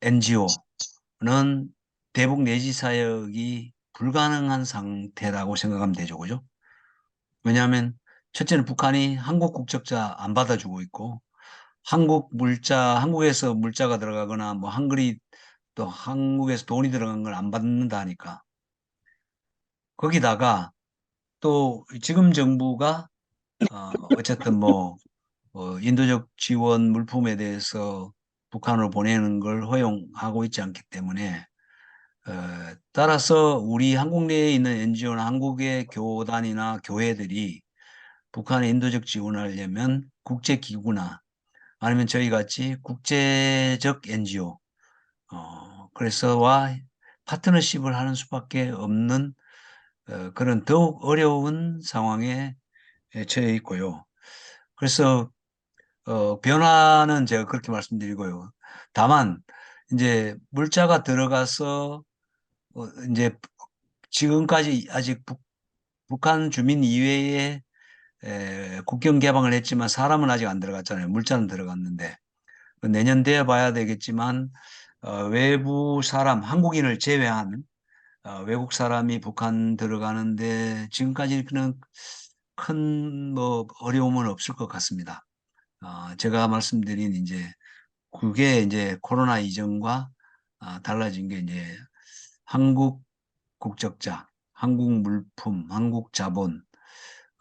NGO는 대북 내지 사역이 불가능한 상태라고 생각하면 되죠, 그죠? 왜냐하면 첫째는 북한이 한국 국적자 안 받아주고 있고 한국에서 물자가 들어가거나 뭐 한글이 또 한국에서 돈이 들어간 걸 안 받는다 하니까 거기다가 또 지금 정부가 어쨌든 뭐 인도적 지원 물품에 대해서 북한으로 보내는 걸 허용하고 있지 않기 때문에 따라서 우리 한국 내에 있는 NGO나 한국의 교단이나 교회들이 북한에 인도적 지원을 하려면 국제기구나 아니면 저희 같이 국제적 NGO, 그래서와 파트너십을 하는 수밖에 없는 그런 더욱 어려운 상황에 처해 있고요. 그래서 변화는 제가 그렇게 말씀드리고요. 다만 이제 물자가 들어가서 이제 지금까지 아직 북한 주민 이외에 국경 개방을 했지만 사람은 아직 안 들어갔잖아요. 물자는 들어갔는데 내년 되어 봐야 되겠지만 외부 사람, 한국인을 제외한 외국 사람이 북한 들어가는데 지금까지는 큰 뭐 어려움은 없을 것 같습니다. 제가 말씀드린 이제 그게 이제 코로나 이전과 달라진 게 이제 한국 국적자, 한국 물품, 한국 자본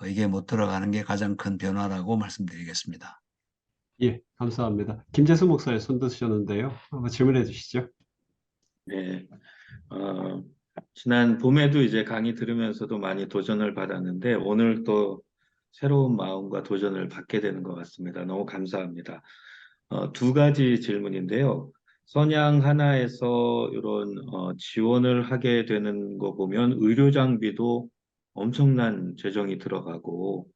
이게 못 들어가는 게 가장 큰 변화라고 말씀드리겠습니다. 예, 감사합니다. 김재수 목사님 손 드셨는데요. 한번 질문해 주시죠. 네. 어, 지난 봄에도 이제 강의 들으면서도 많이 도전을 받았는데 오늘 또 새로운 마음과 도전을 받게 되는 것 같습니다. 너무 감사합니다. 두 가지 질문인데요. 선양 하나에서 이런 지원을 하게 되는 거 보면 의료 장비도 엄청난 재정이 들어가고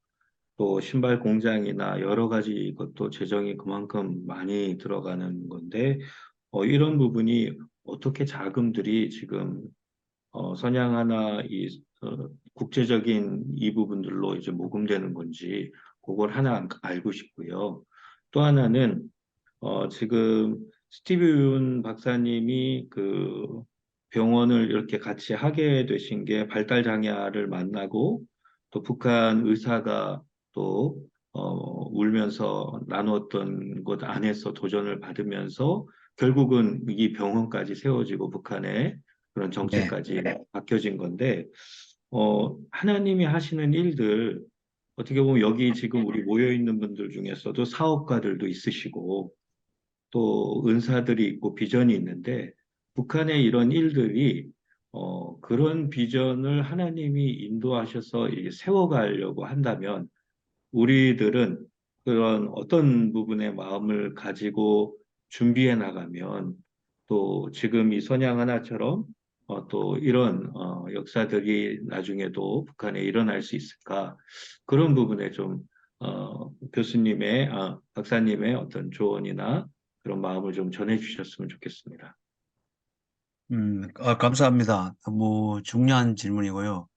또 신발 공장이나 여러 가지 것도 재정이 그만큼 많이 들어가는 건데 이런 부분이 어떻게 자금들이 지금 선양 하나 국제적인 이 부분들로 이제 모금되는 건지 그걸 하나 알고 싶고요. 또 하나는 지금 스티브 윤 박사님이 그 병원을 이렇게 같이 하게 되신 게 발달장애아를 만나고 또 북한 의사가 또 울면서 나눴던 것 안에서 도전을 받으면서 결국은 이 병원까지 세워지고 북한의 그런 네. 정책까지 바뀌어진 건데 하나님이 하시는 일들 어떻게 보면 여기 지금 우리 모여 있는 분들 중에서도 사업가들도 있으시고 또 은사들이 있고 비전이 있는데 북한의 이런 일들이 그런 비전을 하나님이 인도하셔서 이게 세워가려고 한다면 우리들은 그런 어떤 부분의 마음을 가지고 준비해 나가면 또 지금 이 선양 하나처럼 또 이런 역사들이 나중에도 북한에 일어날 수 있을까 그런 부분에 좀 교수님의 박사님의 어떤 조언이나 그런 마음을 좀 전해 주셨으면 좋겠습니다. 감사합니다. 뭐 중요한 질문이고요.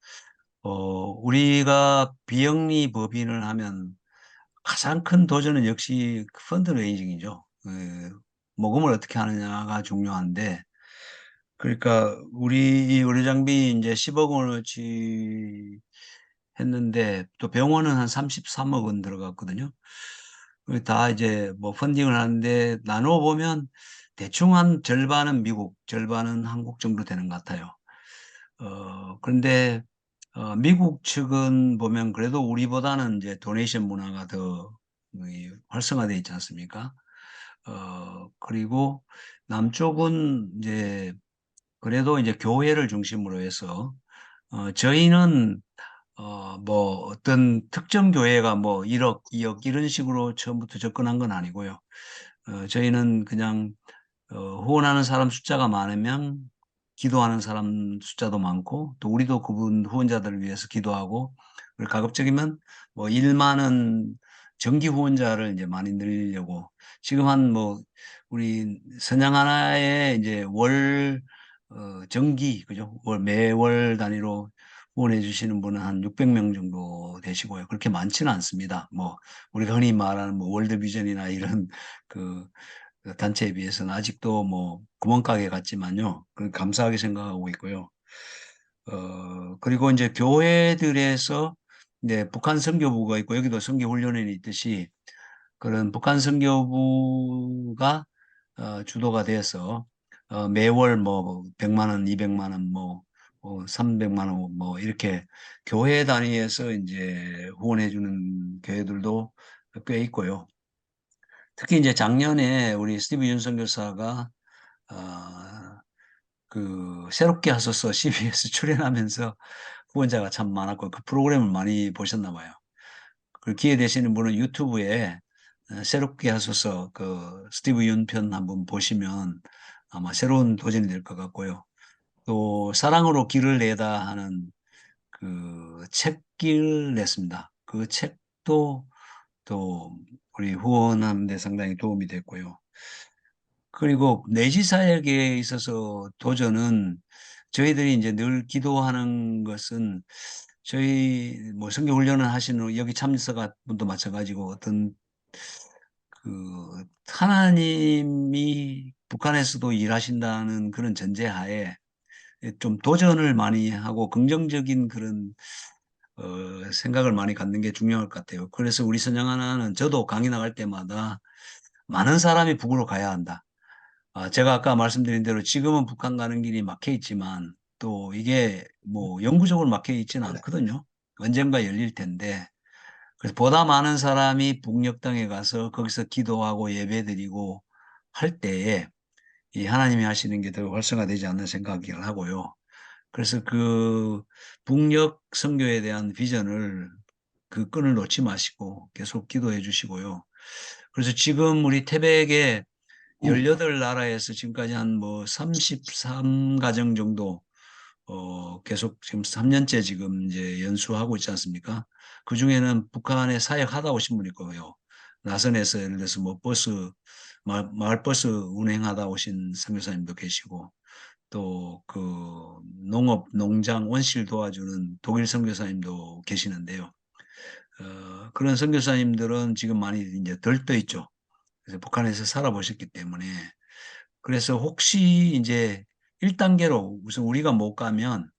우리가 비영리 법인을 하면 가장 큰 도전은 역시 펀드레이징이죠. 모금을 어떻게 하느냐가 중요한데, 그러니까 우리 이 의료장비 이제 10억 원어치 했는데 또 병원은 한 33억 원 들어갔거든요. 다 이제 뭐 펀딩을 하는데 나눠 보면 대충 한 절반은 미국, 절반은 한국 정도 되는 것 같아요. 그런데 미국 측은 보면 그래도 우리보다는 이제 도네이션 문화가 더 활성화되어 있지 않습니까? 그리고 남쪽은 이제 그래도 이제 교회를 중심으로 해서 저희는 뭐 어떤 특정 교회가 뭐 1억, 2억 이런 식으로 처음부터 접근한 건 아니고요. 저희는 그냥 후원하는 사람 숫자가 많으면 기도하는 사람 숫자도 많고 또 우리도 그분 후원자들을 위해서 기도하고 그리고 가급적이면 뭐 1만원 정기 후원자를 이제 많이 늘리려고 지금 한 뭐 우리 선양 하나에 이제 월 정기 그죠? 매월 단위로 후원해 주시는 분은 한 600명 정도 되시고요. 그렇게 많지는 않습니다. 뭐 우리가 흔히 말하는 뭐 월드비전이나 이런 그 단체에 비해서는 아직도 뭐 구멍가게 같지만요. 감사하게 생각하고 있고요. 그리고 이제 교회들에서 이제 북한 선교부가 있고 여기도 선교훈련원이 있듯이 그런 북한 선교부가 주도가 되어서 매월 뭐 100만 원, 200만 원, 300만 원 뭐 이렇게 교회 단위에서 이제 후원해 주는 교회들도 꽤 있고요. 특히 이제 작년에 우리 스티브 윤 선교사가 새롭게 하소서 CBS 출연하면서 후원자가 참 많았고 그 프로그램을 많이 보셨나 봐요. 그 기회 되시는 분은 유튜브에 새롭게 하소서 스티브 윤 편 한번 보시면 아마 새로운 도전이 될 것 같고요. 또 사랑으로 길을 내다 하는 책을 냈습니다. 그 책도 또 우리 후원하는 데 상당히 도움이 됐고요. 그리고 내시 사역에 있어서 도전은 저희들이 이제 늘 기도하는 것은 저희 뭐 선교 훈련을 하시는 여기 참석한 분도 마찬가지고 어떤 하나님이 북한에서도 일하신다는 그런 전제하에 좀 도전을 많이 하고 긍정적인 그런 생각을 많이 갖는 게 중요할 것 같아요. 그래서 우리 선양 하나는 저도 강의 나갈 때마다 많은 사람이 북으로 가야 한다. 제가 아까 말씀드린 대로 지금은 북한 가는 길이 막혀 있지만 또 이게 뭐 영구적으로 막혀 있지는 않거든요. 언젠가 열릴 텐데 그래서 보다 많은 사람이 북녘 땅에 가서 거기서 기도하고 예배드리고 할 때에 이 하나님이 하시는 게 더 활성화되지 않는 생각을 하고요. 그래서 북녘 선교에 대한 비전을 끈을 놓지 마시고 계속 기도해 주시고요. 그래서 지금 우리 태백에 18나라에서 지금까지 한 33가정 정도 계속 지금 3년째 지금 이제 연수하고 있지 않습니까? 그 중에는 북한에 사역하다 오신 분이 있고요. 나선에서 예를 들어서 마을버스 운행하다 오신 선교사님도 계시고 또 농업, 농장, 온실 도와주는 독일 선교사님도 계시는데요. 그런 선교사님들은 지금 많이 이제 덜 떠 있죠. 그래서 북한에서 살아보셨기 때문에 그래서 혹시 이제 1단계로 우선 우리가 못 가면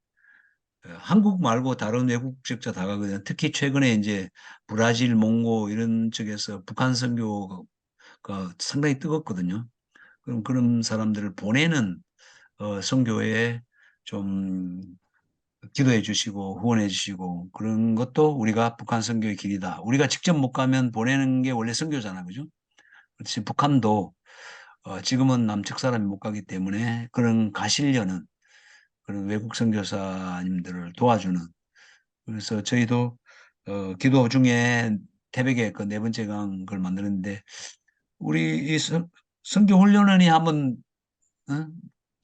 한국 말고 다른 외국 지역자 다 가거든요. 특히 최근에 이제 브라질, 몽고 이런 쪽에서 북한 선교가 상당히 뜨겁거든요. 그럼 그런 사람들을 보내는 선교에 좀 기도해 주시고 후원해 주시고 그런 것도 우리가 북한 선교의 길이다. 우리가 직접 못 가면 보내는 게 원래 선교잖아요. 그죠? 그렇지 북한도 지금은 남측 사람이 못 가기 때문에 그런 가시려는 그런 외국 선교사님들을 도와주는 그래서 저희도 기도 중에 태백에 그 네 번째 강을 만드는데 우리 이 선교 훈련원이 한번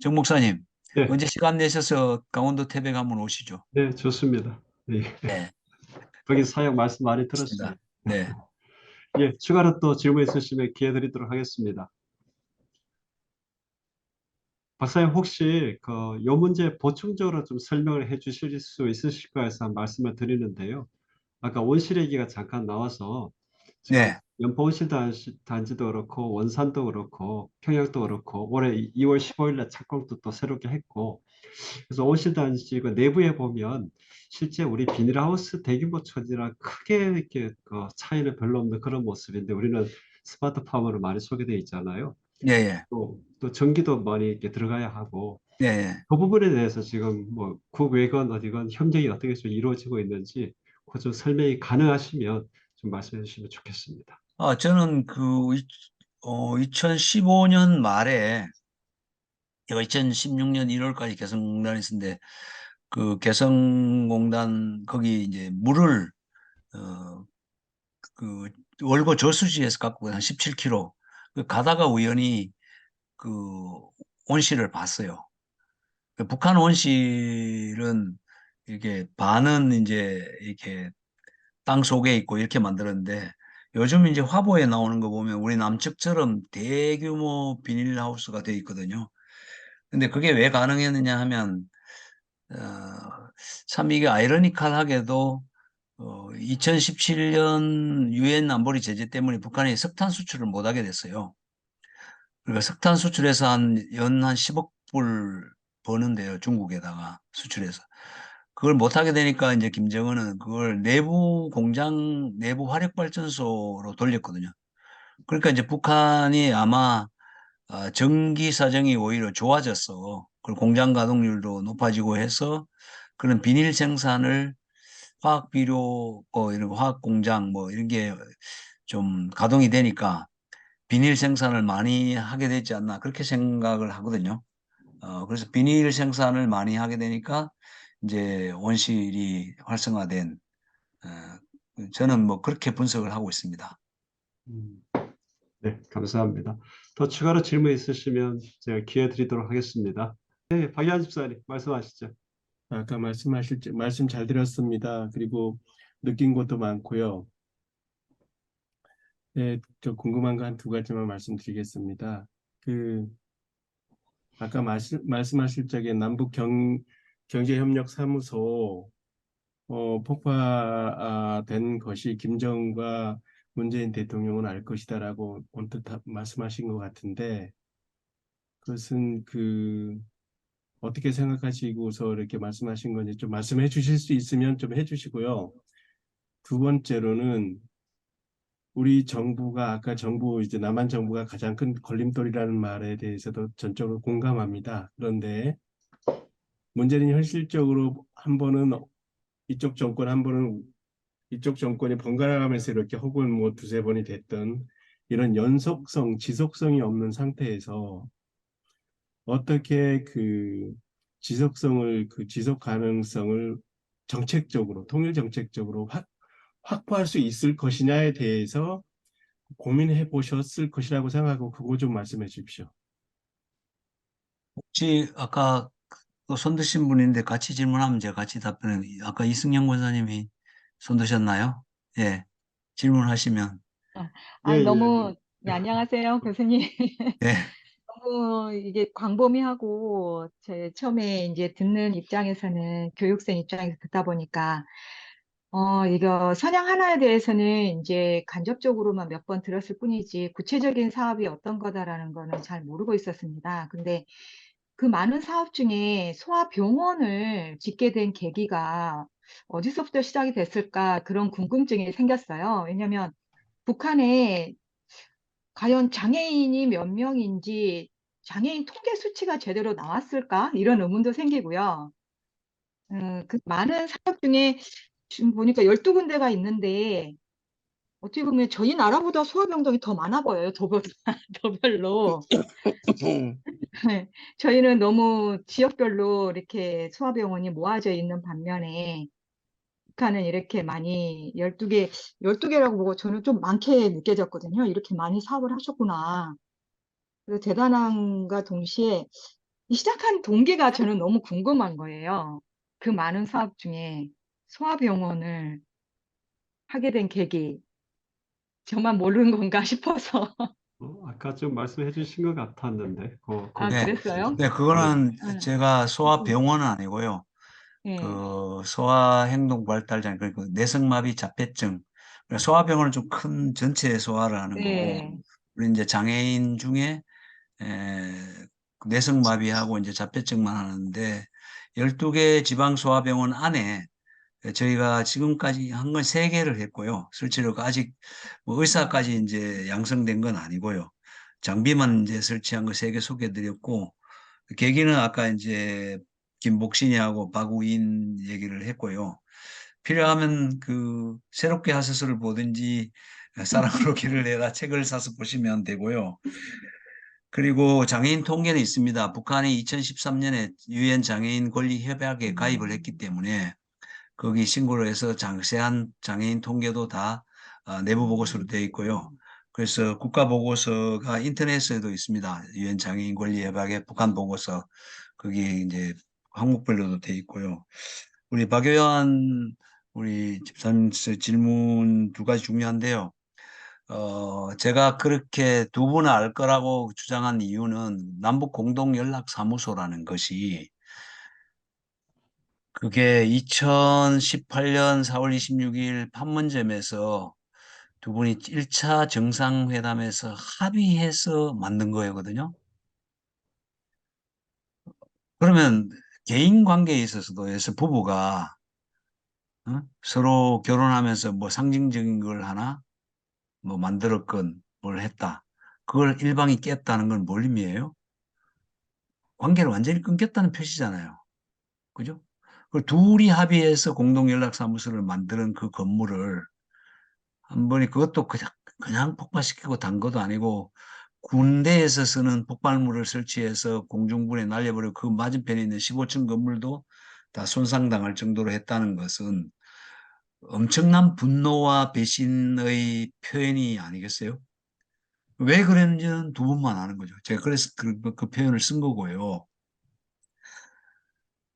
정 목사님 네, 언제 시간 내셔서 강원도 태백 한번 오시죠. 네, 좋습니다. 네, 네, 거기 사역 말씀 많이 좋습니다. 들었습니다. 네, 예, 추가로 또 질문 있으시면 기회 드리도록 하겠습니다. 박사님 혹시 요 문제 보충적으로 좀 설명을 해 주실 수 있으실까 해서 말씀을 드리는데요. 아까 온실 얘기가 잠깐 나와서 지금 네, 연포온실 단지도 그렇고 원산도 그렇고 평양도 그렇고 올해 2월 15일에 착공도 또 새롭게 했고 그래서 온실 단지 그 내부에 보면 실제 우리 비닐하우스 대규모 처지랑 크게 이렇게 차이는 별로 없는 그런 모습인데 우리는 스마트팜으로 많이 소개되어 있잖아요. 예, 예, 또 전기도 많이 이렇게 들어가야 하고 예, 예. 그 부분에 대해서 지금 뭐 국외건 어디건 협력이 어떻게 좀 이루어지고 있는지 그 좀 설명이 가능하시면 좀 말씀해 주시면 좋겠습니다. 저는 2015년 말에 제가 2016년 1월까지 개성공단에 있었는데 그 개성공단 거기 이제 물을 어, 그 월고 저수지에서 갖고 한 17km 가다가 우연히 그 온실을 봤어요. 북한 온실은 이렇게 반은 이제 이렇게 땅 속에 있고 이렇게 만들었는데 요즘 이제 화보에 나오는 거 보면 우리 남측처럼 대규모 비닐하우스가 돼 있거든요. 근데 그게 왜 가능했느냐 하면 어, 참 이게 아이러니컬하게도 2017년 유엔 안보리 제재 때문에 북한이 석탄 수출을 못하게 됐어요. 그러니까 석탄 수출해서 한 10억 불 버는데요. 중국에다가 수출해서. 그걸 못하게 되니까 이제 김정은은 그걸 내부 공장, 내부 화력발전소로 돌렸거든요. 그러니까 이제 북한이 아마 전기 사정이 오히려 좋아졌어. 그리고 공장 가동률도 높아지고 해서 그런 비닐 생산을 화학 비료, 이런 화학 공장 뭐 이런 게 좀 가동이 되니까 비닐 생산을 많이 하게 되지 않나 그렇게 생각을 하거든요. 그래서 비닐 생산을 많이 하게 되니까 이제 온실이 활성화된, 저는 뭐 그렇게 분석을 하고 있습니다. 음, 네, 감사합니다. 더 추가로 질문 있으시면 제가 기회 드리도록 하겠습니다. 네, 박희환 집사님 말씀하시죠. 아까 말씀 잘 들었습니다. 그리고 느낀 것도 많고요. 네, 저 궁금한 거 한 두 가지만 말씀드리겠습니다. 아까 말씀하실 적에 경제협력사무소 폭파된 것이 김정은과 문재인 대통령은 알 것이다라고 언뜻 말씀하신 것 같은데 그것은 어떻게 생각하시고서 이렇게 말씀하신 건지 좀 말씀해 주실 수 있으면 좀 해주시고요. 두 번째로는 우리 정부가 아까 이제 남한 정부가 가장 큰 걸림돌이라는 말에 대해서도 전적으로 공감합니다. 그런데 문제는 현실적으로 한 번은 이쪽 정권 한 번은 이쪽 정권이 번갈아가면서 이렇게 혹은 뭐 두세 번이 됐던 이런 지속성이 없는 상태에서 어떻게 지속 가능성을 통일 정책적으로 확보할 수 있을 것이냐에 대해서 고민해 보셨을 것이라고 생각하고 그거 좀 말씀해 주십시오. 혹시 아까 손 드신 분인데 같이 질문하면 제가 같이 답변을, 아까 이승영 권사님이 손 드셨나요? 예, 질문하시면. 예, 예, 예. 너무, 네, 안녕하세요, 교수님. 예, 너무 이게 광범위하고, 제 처음에 이제 듣는 입장에서는 교육생 입장에서 듣다 보니까, 이거 선양 하나에 대해서는 이제 간접적으로만 몇 번 들었을 뿐이지, 구체적인 사업이 어떤 거다라는 거는 잘 모르고 있었습니다. 근데 그 많은 사업 중에 소아병원을 짓게 된 계기가 어디서부터 시작이 됐을까 그런 궁금증이 생겼어요. 왜냐면 북한에 과연 장애인이 몇 명인지 장애인 통계 수치가 제대로 나왔을까? 이런 의문도 생기고요. 그 많은 사업 중에 지금 보니까 12군데가 있는데 어떻게 보면 저희 나라보다 소아병동이 더 많아 보여요. 도별로. 네, 저희는 너무 지역별로 이렇게 소아병원이 모아져 있는 반면에 북한은 이렇게 많이 12개라고 보고 저는 좀 많게 느껴졌거든요. 이렇게 많이 사업을 하셨구나. 그리고 대단함과 동시에 이 시작한 동기가 저는 너무 궁금한 거예요. 그 많은 사업 중에 소아병원을 하게 된 계기. 저만 모르는 건가 싶어서. 아까 좀 말씀해 주신 것 같았는데, 아, 네, 그랬어요? 네, 그거는 응, 제가 소아병원은 아니고요. 네, 소아행동발달장, 그리고 내성마비 자폐증. 소아병원은 좀 큰 전체 소아를 하는 거고, 네. 우리 이제 장애인 중에 에, 내성마비하고 이제 자폐증만 하는데 12개 지방 소아병원 안에 저희가 지금까지 한 건 3개를 했고요. 실제로 아직 뭐 의사까지 이제 양성된 건 아니고요. 장비만 이제 설치한 거 3개 소개해 드렸고, 계기는 아까 이제 김복신이하고 박우인 얘기를 했고요. 필요하면 새롭게 하소서를 보든지 사랑으로 길을 내다 책을 사서 보시면 되고요. 그리고 장애인 통계는 있습니다. 북한이 2013년에 유엔 장애인 권리 협약에 가입을 했기 때문에 거기 신고를 해서 자세한 장애인 통계도 다 내부 보고서로 되어 있고요. 그래서 국가 보고서가 인터넷에도 있습니다. 유엔 장애인 권리 협약의 북한 보고서, 거기 이제 항목별로도 되어 있고요. 우리 박효연 우리 집사님 질문 두 가지 중요한데요. 제가 그렇게 두 분을 알 거라고 주장한 이유는 남북 공동 연락 사무소라는 것이, 그게 2018년 4월 26일 판문점에서 두 분이 1차 정상회담에서 합의해서 만든 거거든요. 그러면 개인 관계에 있어서도 부부가 서로 결혼하면서 뭐 상징적인 걸 하나 뭐 만들었건 뭘 했다. 그걸 일방이 깼다는 건 뭘 의미해요? 관계를 완전히 끊겼다는 표시잖아요. 그죠? 그 둘이 합의해서 공동연락사무소를 만드는 그 건물을 한 번에 그것도 그냥 폭파시키고 단 것도 아니고 군대에서 쓰는 폭발물을 설치해서 공중분해 날려버리고 그 맞은편에 있는 15층 건물도 다 손상당할 정도로 했다는 것은 엄청난 분노와 배신의 표현이 아니겠어요? 왜 그랬는지는 두 분만 아는 거죠. 제가 그래서 그 표현을 쓴 거고요.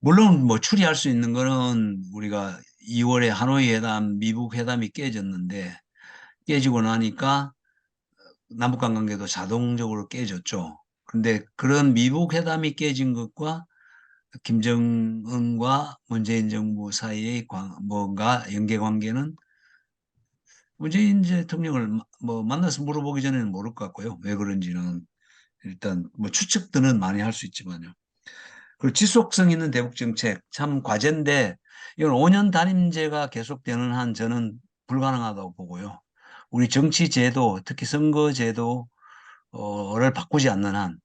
물론 뭐 추리할 수 있는 거는 우리가 2월에 하노이 회담, 미국 회담이 깨졌는데 깨지고 나니까 남북한 관계도 자동적으로 깨졌죠. 근데 그런 미국 회담이 깨진 것과 김정은과 문재인 정부 사이의 뭔가 연계 관계는 문재인 대통령을 뭐 만나서 물어보기 전에는 모를 것 같고요. 왜 그런지는 일단 뭐 추측들은 많이 할 수 있지만요. 그리고 지속성 있는 대북 정책 참 과제인데 이건 5년 단임제가 계속되는 한 저는 불가능하다고 보고요. 우리 정치 제도, 특히 선거 제도를 바꾸지 않는 한,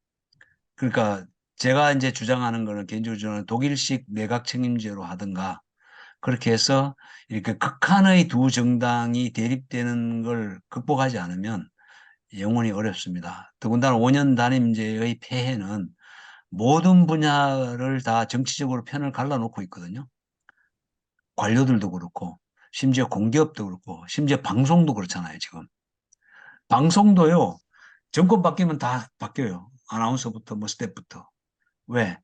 그러니까 제가 이제 주장하는 거는 개인적으로 주장하는 독일식 내각 책임제로 하든가 그렇게 해서 이렇게 극한의 두 정당이 대립되는 걸 극복하지 않으면 영원히 어렵습니다. 더군다나 5년 단임제의 폐해는 모든 분야를 다 정치적으로 편을 갈라놓고 있거든요. 관료들도 그렇고, 심지어 공기업도 그렇고, 심지어 방송도 그렇잖아요, 지금. 방송도요, 정권 바뀌면 다 바뀌어요. 아나운서부터 뭐 스태프부터. 왜?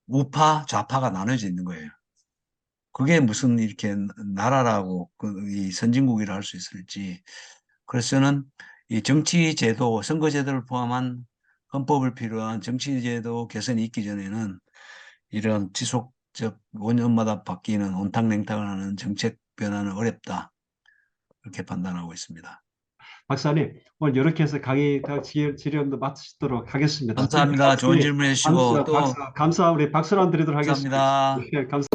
우파, 좌파가 나눠져 있는 거예요. 그게 무슨 이렇게 나라라고 이 선진국이라 할 수 있을지. 그래서 저는 이 정치제도, 선거제도를 포함한 헌법을 필요한 정치제도 개선이 있기 전에는 이런 지속적 5년마다 바뀌는 온탕냉탕을 하는 정책 변화는 어렵다. 그렇게 판단하고 있습니다. 박사님, 오늘 이렇게 해서 강의 질의응답 마치도록 하겠습니다. 감사합니다. 좋은 지금까지 질문 해주시고 또 감사, 우리 박수를 한번 드리도록 하겠습니다. 감사합니다. 네, 감사합니다.